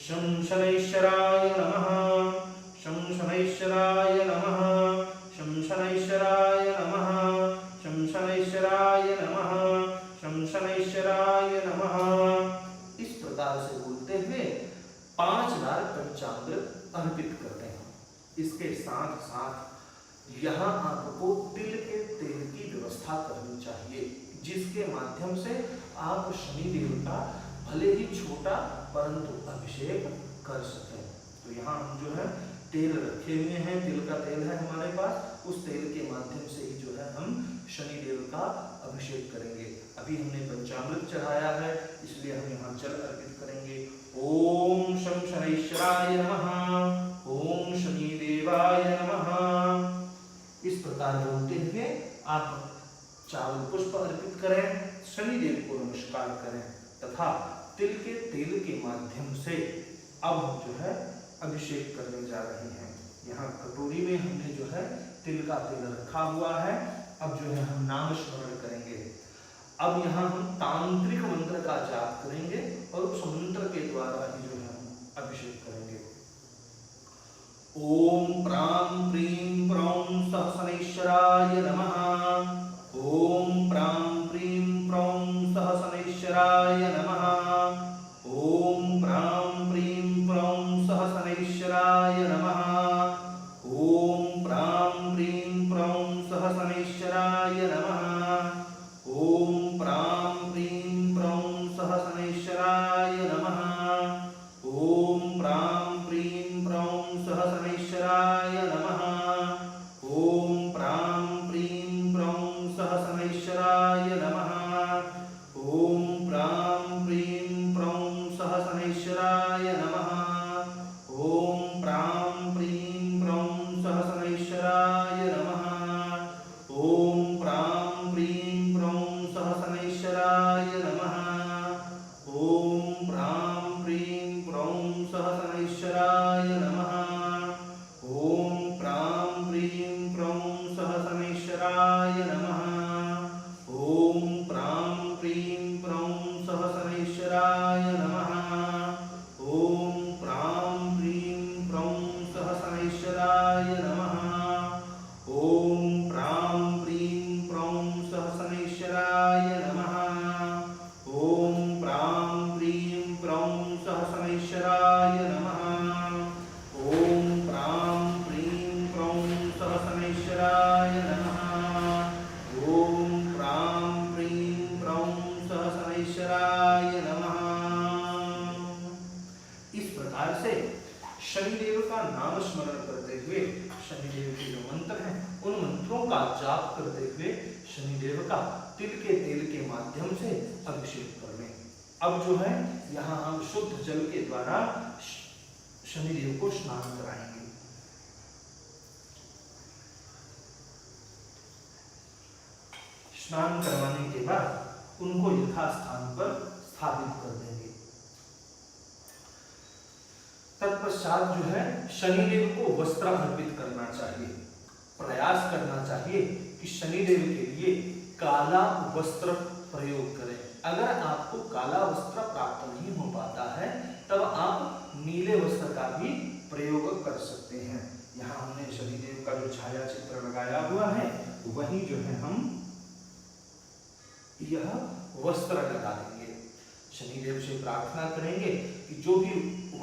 शं शनैश्चराय नमः, शं शनैश्चराय नमः, शं शनैश्चराय नमः, शं शनैश्चराय नमः, शं शनैश्चराय नमः। इस प्रकार से बोलते हुए 5 बार पंचामृत अर्पित करते हैं। इसके साथ साथ यहाँ आपको तिल के तेल की व्यवस्था करनी चाहिए, जिसके माध्यम से आप शनिदेव का भले ही छोटा परंतु अभिषेक कर सकें। तो यहाँ हम जो है तेल रखे हुए हैं, तिल का तेल है हमारे पास, उस तेल के माध्यम से ही जो है हम शनिदेव का अभिषेक करेंगे। अभी हमने पंचामृत चढ़ाया है इसलिए हम यहाँ जल अर्पित करेंगे। ओम शं शनैश्चराय नमः, ओम शनिदेवाय नमः। इस प्रकार बोलते हुए आप चावल पुष्प अर्पित करें, शनिदेव को नमस्कार करें तथा तिल के तेल के माध्यम से अब हम जो है अभिषेक करने जा रहे हैं। यहाँ कटोरी में हमने जो है तिल का तेल रखा हुआ है। अब जो है हम नाम स्मरण करेंगे। अब यहाँ हम तांत्रिक मंत्र का जाप करेंगे और उस मंत्र के द्वारा ही जो है हम अभिषेक करेंगे। ओम प्रां प्रीं प्रौं सह शनैश्चराय नमः, ओम प्रां प्रीं प्रौं सह शनैश्चराय नमः, ओम प्रां प्रीं प्रौं सह शनैश्चराय नमः, ओम प्रां प्रीं प्रौं सह शनैश्चराय नमः, ओम प्रां प्रीं प्रौं सह शनैश्चराय नमः, ओम प्रां प्रीं प्रौं सह शनैश्चराय नमः, ओम प्रां प्रीं प्रौं सह शनैश्चराय नमः, ओम प्रां प्रीं प्रौं सह शनैश्चराय नमः, ओम प्रां प्रीं प्रौं सह शनैश्चराय नमः, ओम प्रां प्रीं प्रौं सह शनैश्चराय नमः, ओम प्रां प्रीं प्रौं सह शनैश्चराय नमः, ओम प्रां प्रीं प्रौं सह शनैश्चराय नमः, ओम प्रां प्रीं प्रौं सह शनैश्चराय नमः, ओम प्रां प्रीं प्रौं सह शनैश्चराय नमः, ओम प्रां प्रीं प्रौं सह शनैश्चराय नमः, ओम प्रां प्रीं प्रौं सह शनैश्चराय नमः, ओम प्रां प्रीं प्रौं सह शनैश्चराय नमः, ओम प्रां प्रीं प्रौं सह शनैश्चराय नमः। इस प्रकार से शनिदेव का नाम स्मरण करते हुए शनिदेव के जो मंत्र हैं उन मंत्रों का जाप करते हुए शनिदेव का तिल के तेल के माध्यम से अभिषेक कर लें। अब जो है यहाँ हम शुद्ध जल के द्वारा शनिदेव को स्नान कराएंगे। स्नान करवाने के बाद उनको यथास्थान पर स्थापित कर देंगे। तत्पश्चात जो है शनिदेव को वस्त्र अर्पित करना चाहिए। प्रयास करना चाहिए कि शनिदेव के लिए काला वस्त्र प्रयोग करें। अगर आपको काला वस्त्र प्राप्त नहीं हो पाता है तब आप नीले वस्त्र का भी प्रयोग कर सकते हैं। यहाँ हमने शनिदेव का जो छाया चित्र लगाया हुआ है वही जो है हम यह वस्त्र लगा देंगे। शनिदेव से प्रार्थना करेंगे कि जो भी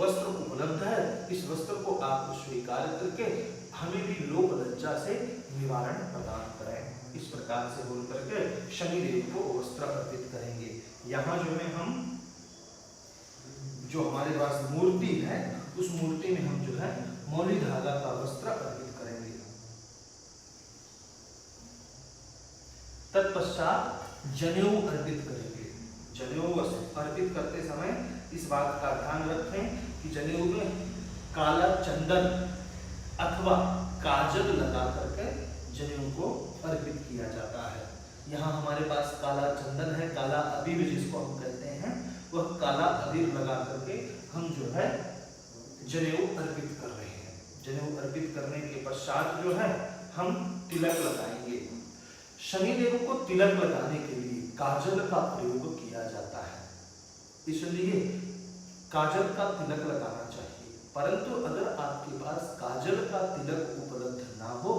वस्त्र उपलब्ध है इस वस्त्र को आप स्वीकार करके हमें भी लोक लज्जा से निवारण प्रदान करें। इस प्रकार से बोल करके शनिदेव को वस्त्र अर्पित करेंगे। यहाँ जो है हम जो हमारे पास मूर्ति है उस मूर्ति में हम जो है मौली धागा का वस्त्र अर्पित करेंगे। तत्पश्चात जनेऊ अर्पित करेंगे। जनेऊ अर्पित करते समय इस बात का ध्यान रखें कि जनेऊ में काला चंदन अथवा काजल लगा करके जनेऊ को अर्पित किया जाता है। यहाँ हमारे पास काला चंदन है, काला अबीर जिसको हम कहते हैं, वह काला अबीर लगा करके हम जो है जनेऊ अर्पित कर रहे हैं। जनेऊ अर्पित करने के पश्चात जो है हम तिलक लगाएंगे। शनिदेव को तिलक लगाने के लिए काजल का प्रयोग किया जाता है, इसलिए काजल का तिलक लगाना चाहिए। परंतु अगर आपके पास काजल का तिलक उपलब्ध ना हो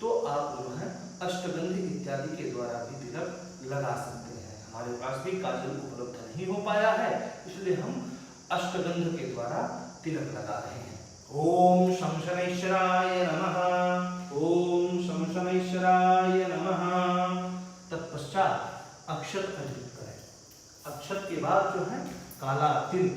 तो आप जो है अष्टगंध इत्यादि के द्वारा भी तिलक लगा सकते हैं। हमारे पास भी काजल उपलब्ध नहीं हो पाया है इसलिए हम अष्टगंध के द्वारा तिलक लगा रहे हैं। ओम शं शनैश्चराय नमः, ओम शं शनैश्चराय नमः। तत्पश्चात अक्षत अर्पित करें। अक्षत के बाद जो है काला तिल।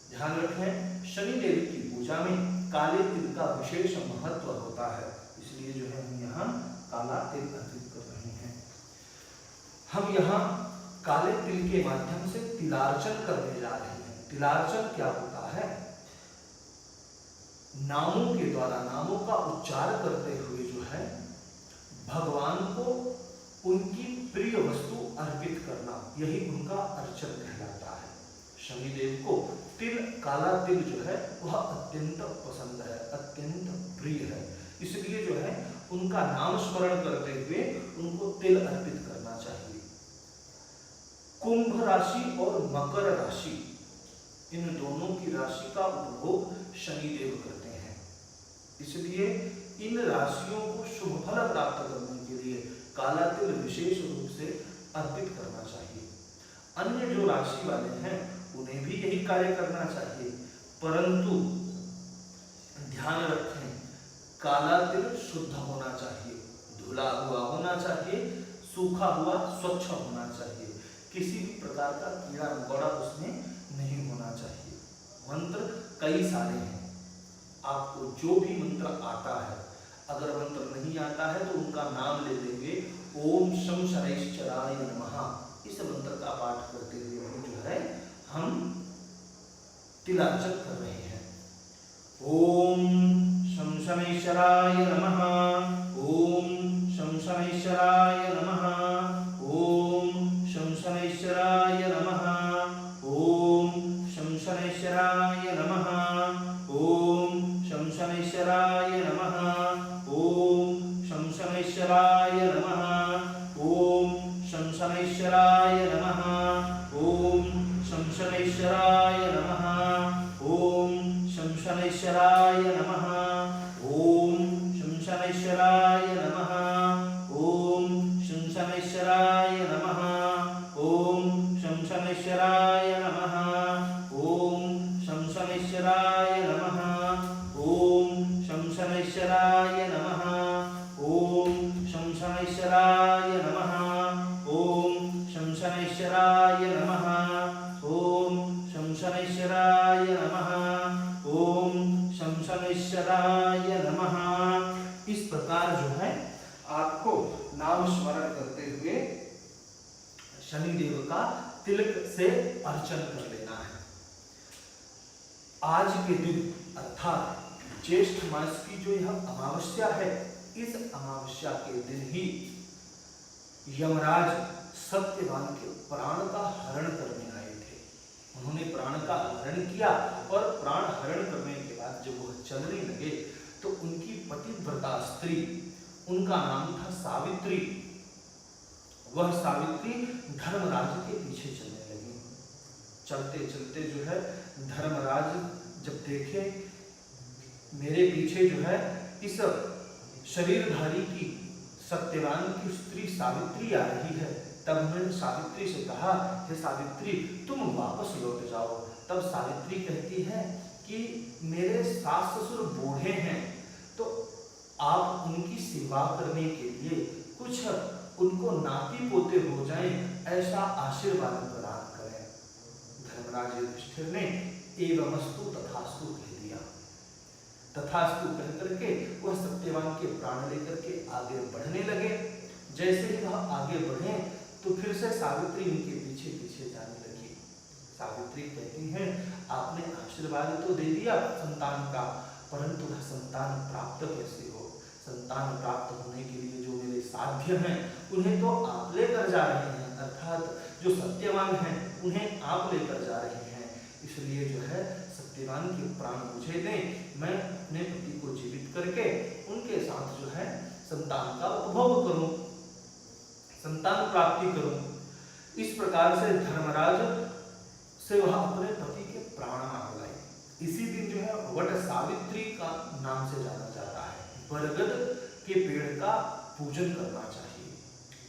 ध्यान रखें शनिदेव की पूजा में काले तिल का विशेष महत्व होता है, इसलिए जो है हम यहाँ काला तिल अर्पित कर रहे हैं। हम यहाँ काले तिल के माध्यम से तिलार्चन करने जा रहे हैं। तिलार्चन क्या होता है? नामों के द्वारा, नामों का उच्चार करते हुए जो है भगवान को उनकी प्रिय वस्तु अर्पित करना, यही उनका अर्चन कहलाता है। शनिदेव को तिल, काला तिल जो है वह अत्यंत पसंद है, अत्यंत प्रिय है, इसलिए जो है उनका नाम स्मरण करते हुए उनको तिल अर्पित करना चाहिए। कुंभ राशि और मकर राशि, इन दोनों की राशि का उपभोग शनिदेव करते हैं, इसलिए इन राशियों को शुभ फल प्राप्त करने के लिए काला तिल विशेष रूप से अर्पित करना चाहिए। अन्य जो राशि वाले हैं उन्हें भी यही कार्य करना चाहिए, परंतु ध्यान रखें काला तिल शुद्ध होना चाहिए, धुला हुआ होना चाहिए, सूखा हुआ स्वच्छ होना चाहिए, किसी भी प्रकार का कीड़ा मकोड़ा उसमें नहीं होना चाहिए। मंत्र कई सारे हैं, आपको जो भी मंत्र आता है, अगर मंत्र नहीं आता है तो उनका नाम लेते हुए ओम शं शनैश्चराय नमः इस मंत्र का पाठ करते हुए जो है हम तिलार्चन कर रहे हैं। ओम शं शनैश्चराय नमः, ओम शं शनैश्चराय नमः, ओम शं शनैश्चराय नमः, ओम शं शनैश्चराय नमः, ओम शं शनैश्चराय नमः, ओम शं शनैश्चराय नमः, ओम शं शनैश्चराय नमः, ओम शं शनैश्चराय नमः, ओम शं शनैश्चराय नमः, ओम शं शनैश्चराय नमः, ओम शं शनैश्चराय नमः, ओम शं शनैश्चराय नमः, ओम शं शनैश्चराय नमः, ओम शं शनैश्चराय नमः, ओम शं शनैश्चराय नमः, ओम शं शनैश्चराय नमः, ओम शं शनैश्चराय नमः, ओम शं शनैश्चराय नमः। इस प्रकार जो है आपको का तिलक से अर्चन कर लेना है। आज के दिन अर्थात ज्येष्ठ मास की जो यह अमावस्या है, इस अमावस्या के दिन ही यमराज सत्यवान के प्राण का हरण करने आए थे। उन्होंने प्राण का हरण किया और प्राण हरण करने के बाद जब वह चलने लगे तो उनकी पतिव्रता स्त्री, उनका नाम था सावित्री, वह सावित्री धर्मराज के पीछे चलने लगी। चलते चलते जो है धर्मराज जब देखे मेरे पीछे जो है इस शरीरधारी की सत्यवान की स्त्री सावित्री आ रही है, तब उन्होंने सावित्री से कहा, हे सावित्री तुम वापस लौट जाओ। तब सावित्री कहती है कि मेरे सास ससुर बूढ़े हैं, तो आप उनकी सेवा करने के लिए कुछ उनको नाती पोते हो जाएं, ऐसा आशीर्वाद प्रदान करें। धर्मराज युधिष्ठिर ने एवमस्तु तथास्तु कह दिया। तथास्तु कह करके वह सत्यवान के प्राण लेकर के आगे बढ़ने लगे। जैसे ही वह आगे बढ़े तो फिर से सावित्री उनके पीछे पीछे जाने लगी। सावित्री कहती हैं, आपने आशीर्वाद तो दे दिया संतान का, परंतु वह संतान प्राप्त कैसे हो? संतान प्राप्त होने के लिए जो मेरे साध्य हैं उन्हें तो आप लेकर जा रहे हैं, अर्थात जो सत्यवान हैं उन्हें आप लेकर जा रहे हैं। इसलिए जो है सत्यवान के प्राण मुझे दें, मैं अपने पति को जीवित करके उनके साथ जो है संतान का उपभोग करूं, संतान प्राप्ति करूं। इस प्रकार से धर्मराज से वह अपने पति के प्राण मांग लाई। इसी दिन जो है वट सावित्री का नाम से जाना जाता है। बरगद के पेड़ का पूजन करना चाहिए।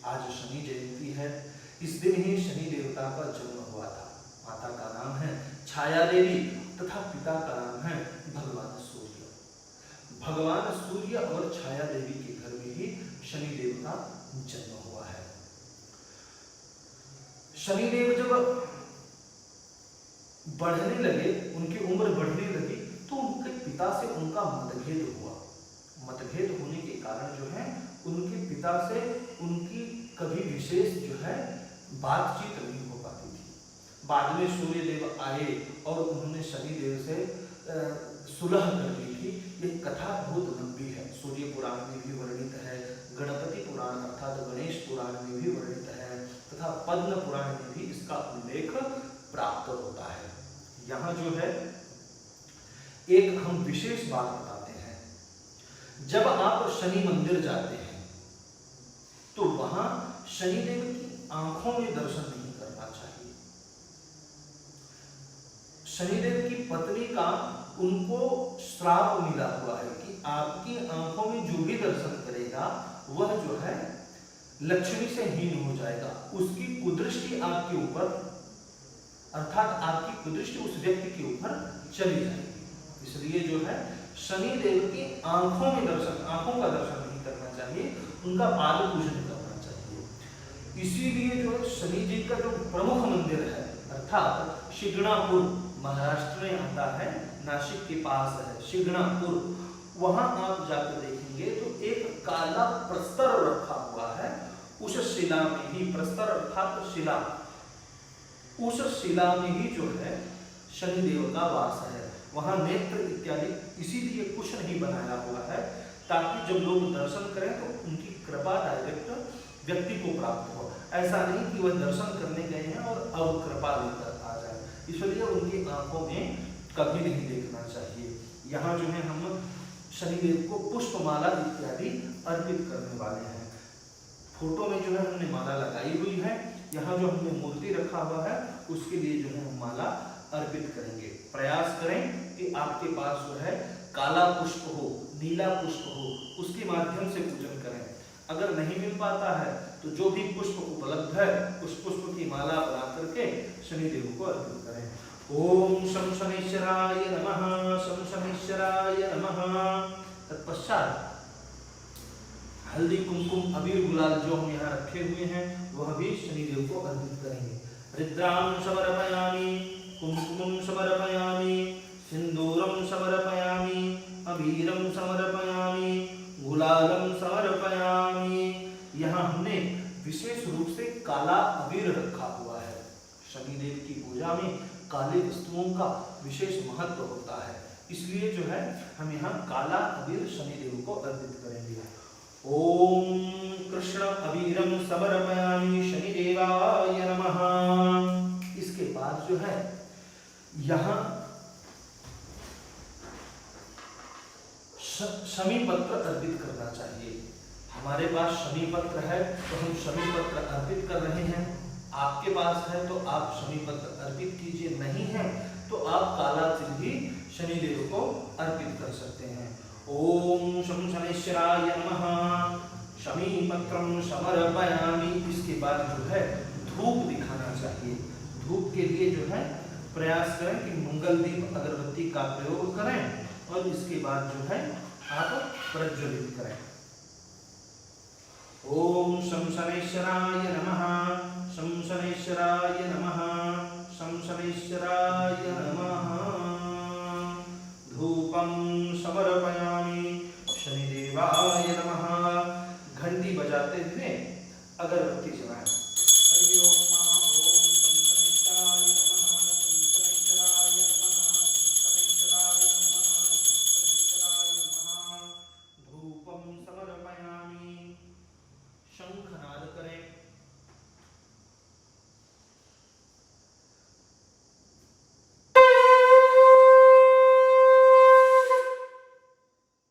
आज शनि जयंती है, इस दिन ही शनि देवता का जन्म हुआ था। माता का नाम है छाया देवी तथा पिता का नाम है भगवान सूर्य। भगवान सूर्य और छाया देवी के घर में ही शनिदेव का जन्म हुआ है। शनिदेव जब बढ़ने लगे, उनकी उम्र बढ़ने लगी, तो उनके पिता से उनका मतभेद हुआ। मतभेद होने के कारण जो है उनके पिता से उनकी कभी विशेष जो है बातचीत नहीं हो पाती थी। बाद में सूर्यदेव आए और उन्होंने शनिदेव से सुलह कर ली थी। ये कथा बहुत लंबी है, सूर्य पुराण में भी वर्णित है, गणपति पुराण अर्थात गणेश पुराण में भी वर्णित है तथा पद्म पुराण में भी इसका उल्लेख प्राप्त होता है। यहाँ जो है एक हम विशेष बात बताते हैं, जब आप शनि मंदिर जाते हैं तो वहां शनिदेव की आंखों में दर्शन नहीं करना चाहिए। शनिदेव की पत्नी का उनको श्राप मिला हुआ है कि आपकी आंखों में जो भी दर्शन करेगा वह जो है लक्ष्मी से हीन हो जाएगा, उसकी कुदृष्टि आपके ऊपर अर्थात आपकी कुदृष्टि उस व्यक्ति के ऊपर चली जाएगी। इसलिए जो है शनिदेव की आंखों में दर्शन, आंखों का दर्शन नहीं करना चाहिए, उनका पाद पूजन करना चाहिए। इसीलिए जो शनि जी का जो प्रमुख मंदिर है अर्थात शिंगणापुर, महाराष्ट्र में आता है, नासिक के पास है शिंगणापुर, वहां आप जाकर देखेंगे तो एक काला प्रस्तर रखा हुआ है। उस शिला में ही, प्रस्तर अर्थात शिला, उस शिला में ही जो है शनिदेव का वास है। वहां नेत्र इत्यादि इसीलिए कुछ नहीं बनाया हुआ है ताकि जब लोग दर्शन करें तो उनकी कृपा डायरेक्ट व्यक्ति को प्राप्त हो। ऐसा नहीं कि वह दर्शन करने गए हैं और अब कृपा लेकर आ जाए, इसलिए उनकी आंखों में कभी नहीं देखना चाहिए। यहाँ जो है हम शनिदेव को पुष्पमाला इत्यादि अर्पित करने वाले हैं। फोटो में जो है हमने माला लगाई हुई है, यहाँ जो हमने मूर्ति रखा हुआ है उसके लिए जो है हम माला अर्पित करेंगे। प्रयास करें कि आपके पास जो है काला पुष्प हो, नीला पुष्प हो, उसके माध्यम से पूजन करें। अगर नहीं मिल पाता है तो जो भी पुष्प उपलब्ध है उस पुष्प की माला बना करके शनिदेव को अर्पित करें। ओम शं शनैश्चराय नमः, शं शनैश्चराय नमः। तत्पश्चात हल्दी कुमकुम अबीर गुलाल जो हम यहाँ रखे हुए हैं वह भी शनिदेव को अर्पित करेंगे। रुद्रां समर्पयामि, कुमकुमं समर्पयामि, सिंदूरं समर्पयामि, अबीरं समर्पयामि, गुलालं समर्पयामि। यहाँ हमने विशेष रूप से काला अबीर रखा हुआ है। वस्तुओं का विशेष महत्व होता है, इसलिए जो है हम यहाँ काला अबीर शनिदेव को अर्पित करेंगे। ओम कृष्ण अबीरम समर्पयामि शनिदेवाय नमः। इसके बाद जो है यहाँ शमी पत्र अर्पित करना चाहिए। हमारे पास शमी पत्र है तो हम शमी पत्र अर्पित कर रहे हैं, आपके पास है तो आप शमी पत्र अर्पित कीजिए, नहीं है तो आप काला तिल भी शनिदेव को अर्पित कर सकते हैं। ओम शं शनैश्चराय नमः शमी पत्रं समर्पयामि। इसके बाद जो है धूप दिखाना चाहिए। धूप के लिए जो है प्रयास करें कि मंगल दीप अगरबत्ती का प्रयोग करें और इसके बाद जो है आप प्रज्वलित करें। ओम शं शनैश्चराय नमः शं शनैश्चराय नमः शं शनैश्चराय नमः। धूपं समर्पयामि शनिदेवाय नमः। घंटी बजाते हुए अगरबत्ती जलाएं। हरि ओम ओम शं शनैश्चराय नमः शं शनैश्चराय नमः शं शनैश्चराय नमः शं शनैश्चराय नमः। धूपं समर्पयामि। शंखनाद करें।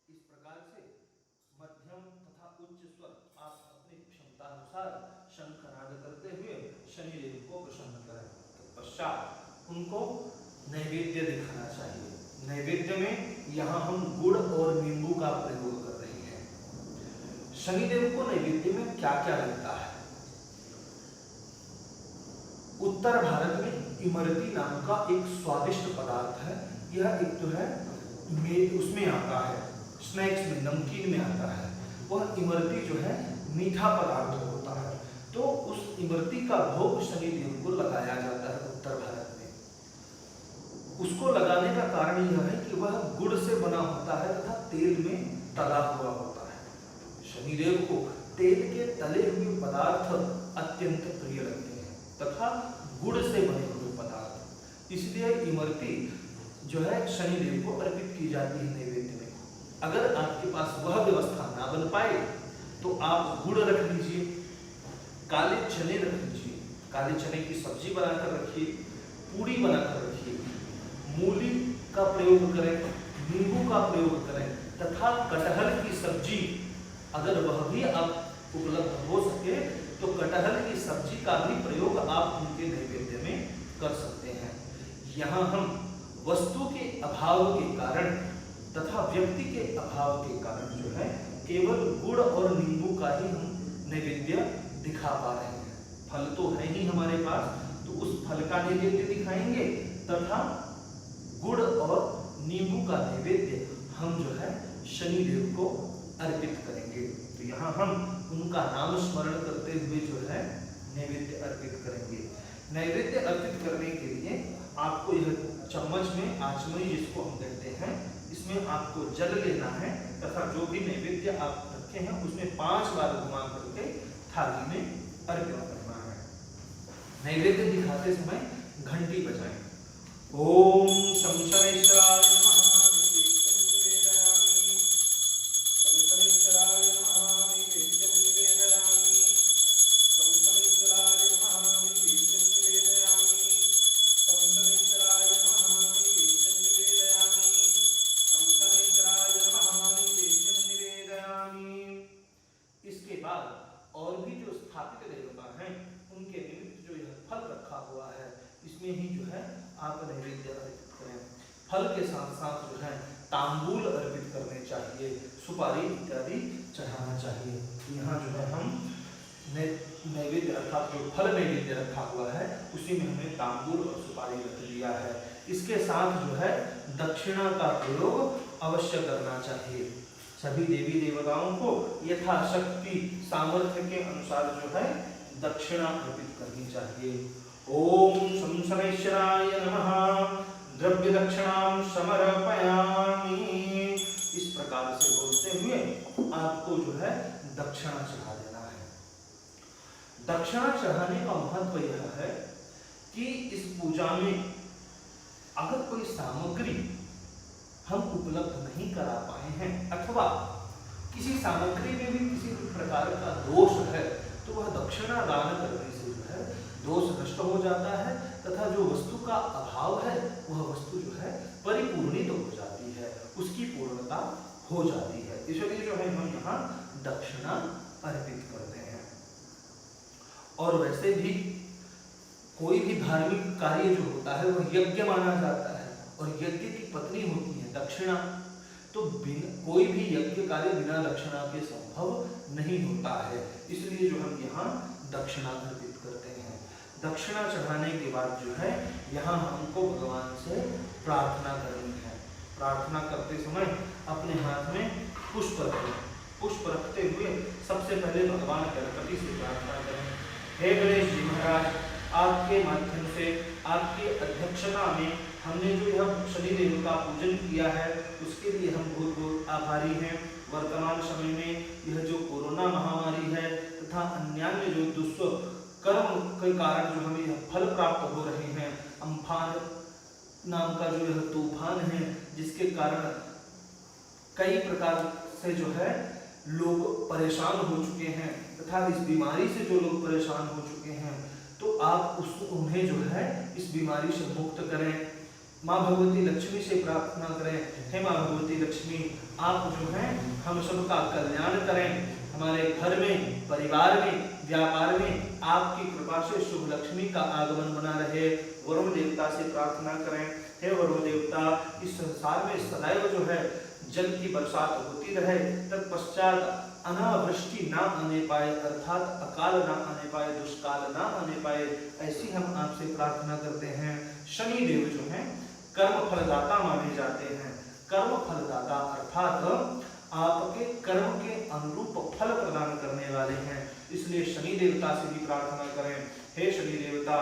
इस प्रकार से मध्यम तथा उच्च स्वर आप अपनी क्षमता अनुसार शंखनाद करते हुए शनिदेव को प्रसन्न करें। तत्पश्चात उनको नैवेद्य दिखाना चाहिए। नैवेद्य में यहाँ हम गुड़ और नींबू का प्रयोग कर रहे हैं। शनिदेव को नैवेद्य में क्या क्या लगता है? उत्तर भारत में इमरती नाम का एक स्वादिष्ट पदार्थ है। यह एक जो है उसमें आता है, स्नैक्स में, नमकीन में आता है। वह इमरती जो है मीठा पदार्थ होता है, तो उस इमरती का भोग शनिदेव को लगाया जाता है उत्तर भारत में। उसको लगाने का कारण यह है कि वह गुड़ से बना होता है तथा तेल में तला हुआ होता है। शनिदेव को तेल के तले हुए पदार्थ अत्यंत प्रिय लगते हैं तथा गुड़ से बने हुए पदार्थ, इसलिए इमरती जो है शनिदेव को अर्पित की जाती है नैवेद्य में। अगर आपके पास वह व्यवस्था ना बन पाए तो आप गुड़ रख लीजिए, काले चने रख लीजिए, काले चने की सब्जी बनाकर रखिए, पूड़ी बनाकर रखिए, मूली का प्रयोग करें, नींबू का प्रयोग करें तथा कटहल की सब्जी, अगर वह भी आप उपलब्ध हो सके तो कटहल की सब्जी का भी प्रयोग आप उनके नैवेद्य में कर सकते हैं। यहाँ हम वस्तु के अभाव के कारण तथा व्यक्ति के अभाव के कारण जो है केवल गुड़ और नींबू का ही हम नैवेद्य दिखा पा रहे हैं। फल तो है ही हमारे पास, तो उस फल का नैवेद्य दिखाएंगे तथा गुड़ और नींबू का नैवेद्य हम जो है शनिदेव को अर्पित करेंगे। तो यहाँ हम उनका नाम स्मरण करते हुए जो है नैवेद्य अर्पित करेंगे। नैवेद्य अर्पित करने के लिए आपको यह चम्मच में आचमनी जिसको हम कहते हैं, इसमें आपको जल लेना है तथा जो भी नैवेद्य आप रखे हैं उसमें 5 बार घुमा करके थाली में अर्पित करना है। नैवेद्य दिखाते समय घंटी बजाएं। ओम शं शनैश्चराय नमः नैवेद्यं निवेदयामि। शं शनैश्चराय नमः नैवेद्यं निवेदयामि। शं शनैश्चराय नमः नैवेद्यं निवेदयामि। शं शनैश्चराय नमः नैवेद्यं निवेदयामि। शं शनैश्चराय नमः नैवेद्यं निवेदयामि। इसके बाद और भी जो स्थापित देवता हैं उनके निमित्त जो यह फल रखा हुआ है इसमें ही जो है आप नैवेद्य अर्पित करें। फल के साथ साथ जो है तांबूल अर्पित करने चाहिए, सुपारी इत्यादि चढ़ाना चाहिए। यहाँ जो है हम नैवेद्य अर्थात जो फल नैवेद्य रखा हुआ है उसी में हमने तांबूल और सुपारी रख लिया है। इसके साथ जो है दक्षिणा का प्रयोग अवश्य करना चाहिए। सभी देवी देवताओं को यथाशक्ति सामर्थ्य के अनुसार जो है दक्षिणा अर्पित करनी चाहिए। ओम शं शनैश्चराय नमः द्रव्य दक्षिणां समर्पयामि। इस प्रकार से बोलते हुए आपको जो है दक्षिणा चढ़ा देना है। दक्षिणा चढ़ाने का महत्व यह है कि इस पूजा में सामग्री हम उपलब्ध नहीं करा पाए हैं अथवा किसी सामग्री में भी किसी प्रकार का दोष है तो वह दक्षिणा दान करने से जो है दोष नष्ट हो जाता है तथा जो वस्तु का अभाव है वह वस्तु जो है परिपूर्णित हो जाती है, उसकी पूर्णता हो जाती है। इसलिए जो है हम यहाँ दक्षिणा अर्पित करते हैं। और वैसे भी कोई भी धार्मिक कार्य जो होता है वह यज्ञ माना जाता है और यज्ञ की पत्नी होती है दक्षिणा। तो कोई भी यज्ञ कार्य बिना दक्षिणा के संभव नहीं होता है, इसलिए जो हम यहाँ दक्षिणा अर्पित करते हैं। दक्षिणा चढ़ाने के बाद जो है यहाँ हमको भगवान से प्रार्थना करनी है। प्रार्थना करते समय अपने हाथ में पुष्प रखें। पुष्प रखते हुए सबसे पहले भगवान गणपति से प्रार्थना करें। हे गणेश जी महाराज, आपके माध्यम से आपकी अध्यक्षता में हमने जो यह शनि देव का पूजन किया है उसके लिए हम बहुत बहुत आभारी हैं। वर्तमान समय में यह जो कोरोना महामारी है तथा अन्य जो दुष्कर्म के कारण जो हमें फल प्राप्त हो रहे हैं, अम्फान नाम का जो यह तूफान है जिसके कारण कई प्रकार से जो है लोग परेशान हो चुके हैं तथा इस बीमारी से जो लोग परेशान हो चुके हैं तो आप उन्हें जो है इस बीमारी से मुक्त करें। माँ भगवती लक्ष्मी से प्रार्थना करें, हे माँ भगवती लक्ष्मी आप जो है हम सबका कल्याण करें, हमारे घर में, परिवार में, व्यापार में आपकी कृपा से शुभ लक्ष्मी का आगमन बना रहे। वरुण देवता से प्रार्थना करें, हे वरुण देवता इस संसार में सदैव जो है जल की बरसात होती रहे, तत्पश्चात अनावृष्टि ना आने पाए अर्थात अकाल ना आने पाए, दुष्काल ना आने पाए, ऐसी हम आपसे प्रार्थना करते हैं। शनि देव जो हैं कर्म फलदाता माने जाते हैं। कर्म फलदाता अर्थात आपके कर्म के अनुरूप फल प्रदान करने वाले हैं, इसलिए शनि देवता से भी प्रार्थना करें। हे शनि देवता,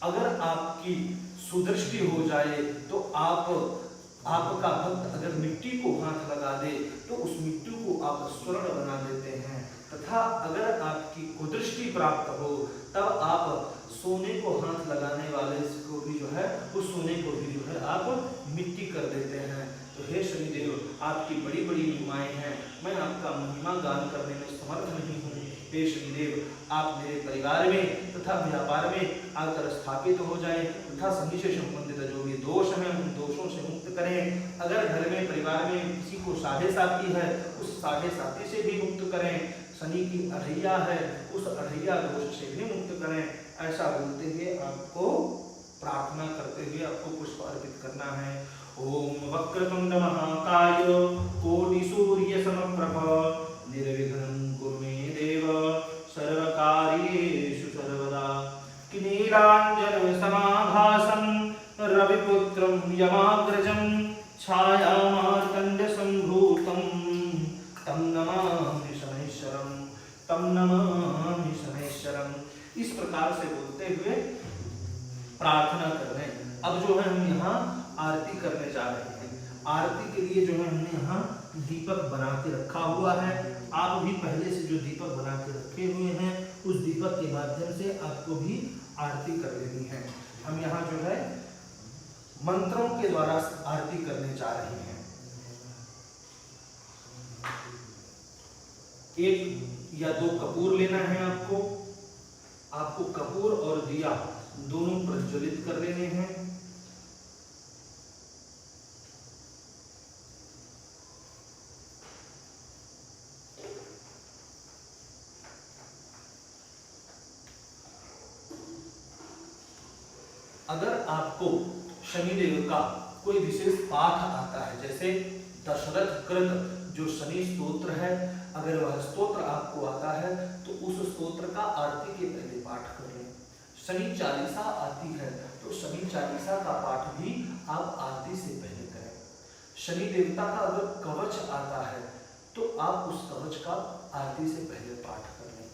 अगर आपकी सुदृष्टि हो जाए तो आपका भक्त अगर मिट्टी को हाथ लगा दे तो उस मिट्टी को आप स्वर्ण बना देते हैं, तथा अगर आपकी कुदृष्टि प्राप्त हो तब आप सोने को हाथ लगाने वाले को भी जो है उस सोने को भी जो है आप मिट्टी कर देते हैं। तो हे शनिदेव, आपकी बड़ी बड़ी महिमाएं हैं, मैं आपका महिमा गान करने में समर्थ नहीं हूँ। हे शनिदेव, आप मेरे परिवार में तथा व्यापार में आकर स्थापित हो जाएं तथा शनि से संबंधित जो भी दोष हैं उन दोषों से मुक्त करें। अगर घर में परिवार में किसी को साढ़े साथी है उस साढ़े साथी से भी मुक्त करें। शनि की अढ़ैया है उस अढ़ैया दोष से भी मुक्त करें। ऐसा बोलते हुए आपको प्रार्थना करते हुए आपको पुष्प अर्पित करना है। ओम वक्रतुंड महाकाय कोटि सूर्य समप्रभ निर्विघ्नं कुरु मे देव सर्वकार्येषु सर्वदा। नीलांजन समाभासं रविपुत्रं यमाग्रजं छायामार्तंड संभूतं तं नमामि शनैश्वरं तं नमामि शनैश्वरं। इस प्रकार से बोलते हुए प्रार्थना कर रहे हैं। अब जो है हम यहाँ आरती करने जा रहे हैं। आरती के लिए जो है हमने यहाँ दीपक बना के रखा हुआ है। आप भी पहले से जो दीपक बना के रखे हुए हैं उस दीपक के माध्यम से आपको भी आरती कर लेनी है। हम यहाँ जो है मंत्रों के द्वारा आरती करने जा रहे हैं। एक या दो कपूर लेना है आपको कपूर और दिया दोनों प्रज्वलित कर लेने हैं। अगर आपको शनिदेव का कोई विशेष पाठ आता है, जैसे दशरथ कृत जो शनि स्तोत्र है, अगर वह स्तोत्र आपको आता है तो उस स्तोत्र का आरती के पहले पाठ कर लें। शनि चालीसा आती है तो शनि चालीसा का पाठ भी आप आरती से पहले करें। शनि देवता का अगर कवच आता है तो आप उस कवच का आरती से पहले पाठ कर लें।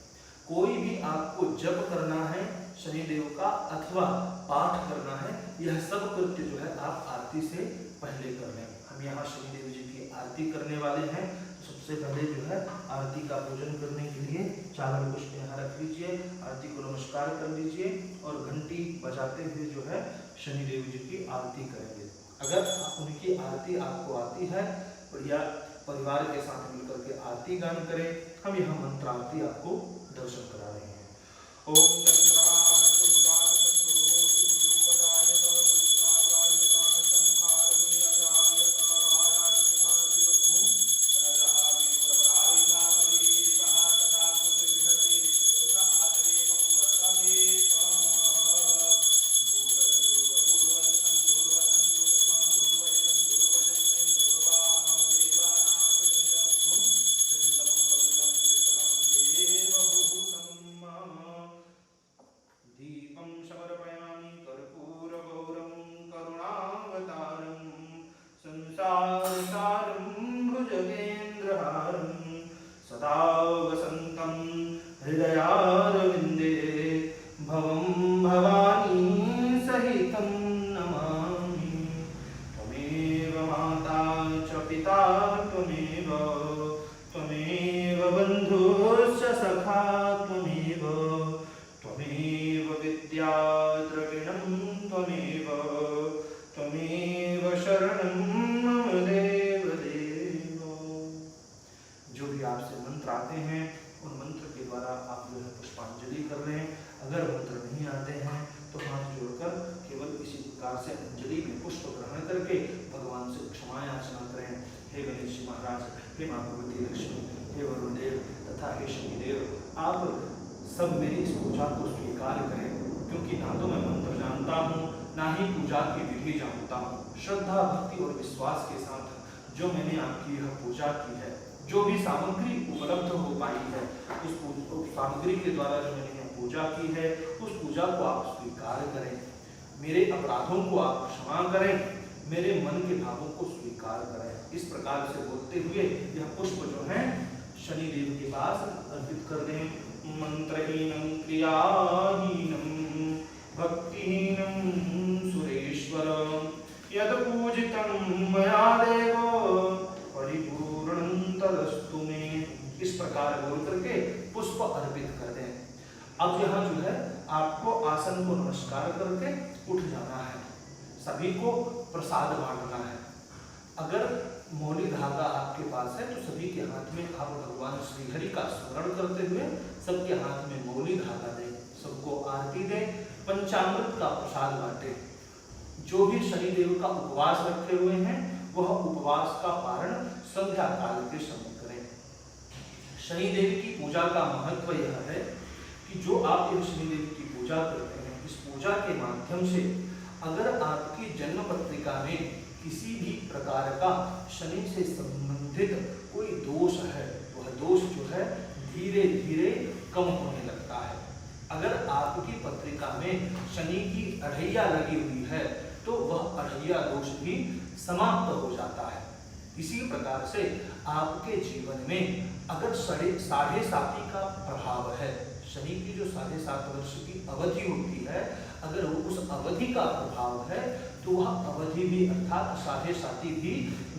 कोई भी आपको जप करना है शनिदेव का अथवा पाठ करना है, यह सब कृत्य जो है आप आरती से पहले कर लें। हम यहाँ शनिदेव जी की आरती करने वाले हैं। सबसे पहले जो है आरती का पूजन करने के लिए चावल पुष्प यहाँ रख लीजिए, आरती को नमस्कार कर लीजिए और घंटी बजाते हुए जो है शनिदेव जी की आरती करेंगे। अगर उनकी आरती आपको आती है, बढ़िया परिवार के साथ मिलकर के आरती गान करें। हम यहाँ मंत्र आरती आपको दर्शन करा रहे हैं। ओम सदा वसन्तं हृदयारविन्दे भवं भवानी सहितं नमामि। त्वमेव माता च पिता त्वमेव, त्वमेव बन्धुश्च सखा त्वमेव, त्वमेव विद्या द्रविणं त्वमेव, त्वमेव शरणं मम देव देव। जो भी आपसे मंत्र आते हैं उन मंत्र के द्वारा आप जो है पुष्पांजलि कर रहे हैं। अगर मंत्र नहीं आते हैं तो हाथ जोड़कर केवल इसी प्रकार से अंजलि में पुष्प ग्रहण करके भगवान से क्षमा याचना करें। हे गणेश जी महाराज, हे माँ भगवती लक्ष्मी, हे वरुणदेव तथा हे शनिदेव, आप सब मेरी इस पूजा को स्वीकार करें, क्योंकि ना तो मैं मंत्र जानता हूँ ना ही पूजा की विधि जानता हूँ। श्रद्धा भक्ति और विश्वास के साथ जो मैंने आपकी यह पूजा की है, जो भी सामग्री उपलब्ध हो पाई है, उस सामग्री के द्वारा जो मैंने पूजा की है उस पूजा को आप स्वीकार करें। मेरे अपराधों को आप क्षमा करें, मेरे मन के भावों को स्वीकार करें। इस प्रकार से बोलते हुए यह पुष्प जो है शनिदेव के पास अर्पित कर दें। मंत्रहीनं क्रियाहीनं भक्तिहीनं सुरेश्वर, यद पूजितं मया देव परिपूर्णं तदस्तु मे। इस प्रकार बोल करके पुष्प अर्पित कर दें। अब यहाँ जो है आपको आसन को नमस्कार करके उठ जाना है, सभी को प्रसाद बांटना है। अगर मौली धागा आपके पास है तो सभी के हाथ में आप भगवान श्री हरि का स्मरण करते हुए सबके हाथ में मौली धागा दें, सबको आरती दें, पंचामृत का प्रसाद बांटे। जो भी शनिदेव का उपवास रखे हुए हैं वह उपवास का पारण संध्या काल के समय करें। शनिदेव की पूजा का महत्व यह है कि जो आप इन शनिदेव की पूजा करते हैं, इस पूजा के माध्यम से अगर आपकी जन्म पत्रिका में किसी भी प्रकार का शनि से संबंधित कोई दोष है, वह दोष जो है धीरे धीरे कम होने लगता है। अगर आपकी पत्रिका में शनि की अढ़ैया लगी हुई है तो वह अढ़ैया दोष भी समाप्त हो जाता है। इसी प्रकार से आपके जीवन में अगर साढ़े साती का प्रभाव है, शनि की जो 7.5 वर्ष की अवधि होती है, अगर वो उस अवधि का प्रभाव है तो वह अवधि भी अर्थात 7.5 भी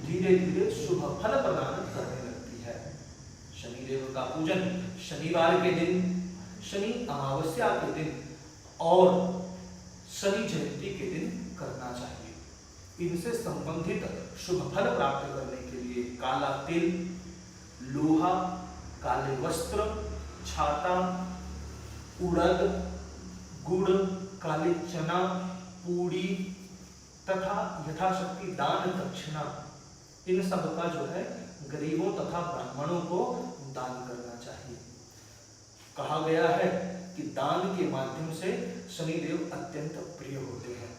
धीरे धीरे शुभ फल प्रदान करने लगती है। शनिदेव का पूजन शनिवार के दिन, शनि अमावस्या के दिन और शनि जयंती के दिन करना चाहिए। इनसे संबंधित शुभ फल प्राप्त करने के लिए काला तिल, लोहा, काले वस्त्र, छाता, उड़द, गुड़, काले चना, पूड़ी तथा यथाशक्ति दान दक्षिणा, इन सब का जो है गरीबों तथा ब्राह्मणों को दान करना चाहिए। कहा गया है कि दान के माध्यम से शनिदेव अत्यंत प्रिय होते हैं।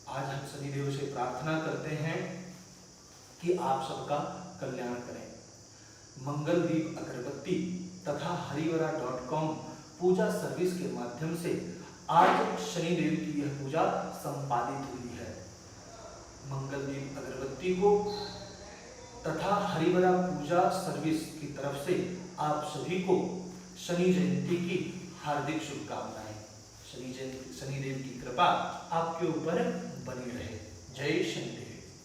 आज हम शनिदेव से प्रार्थना करते हैं कि आप सबका कल्याण करें। मंगलदीप अगरबत्ती तथा हरिवरा.com पूजा सर्विस के माध्यम से आज शनिदेव की यह पूजा संपादित हुई है। मंगलदीप अगरबत्ती को तथा हरिवरा पूजा सर्विस की तरफ से आप सभी को शनि जयंती की हार्दिक शुभकामनाएं। शनिदेव की कृपा आपके ऊपर बनी रहे। जय शनिदेव।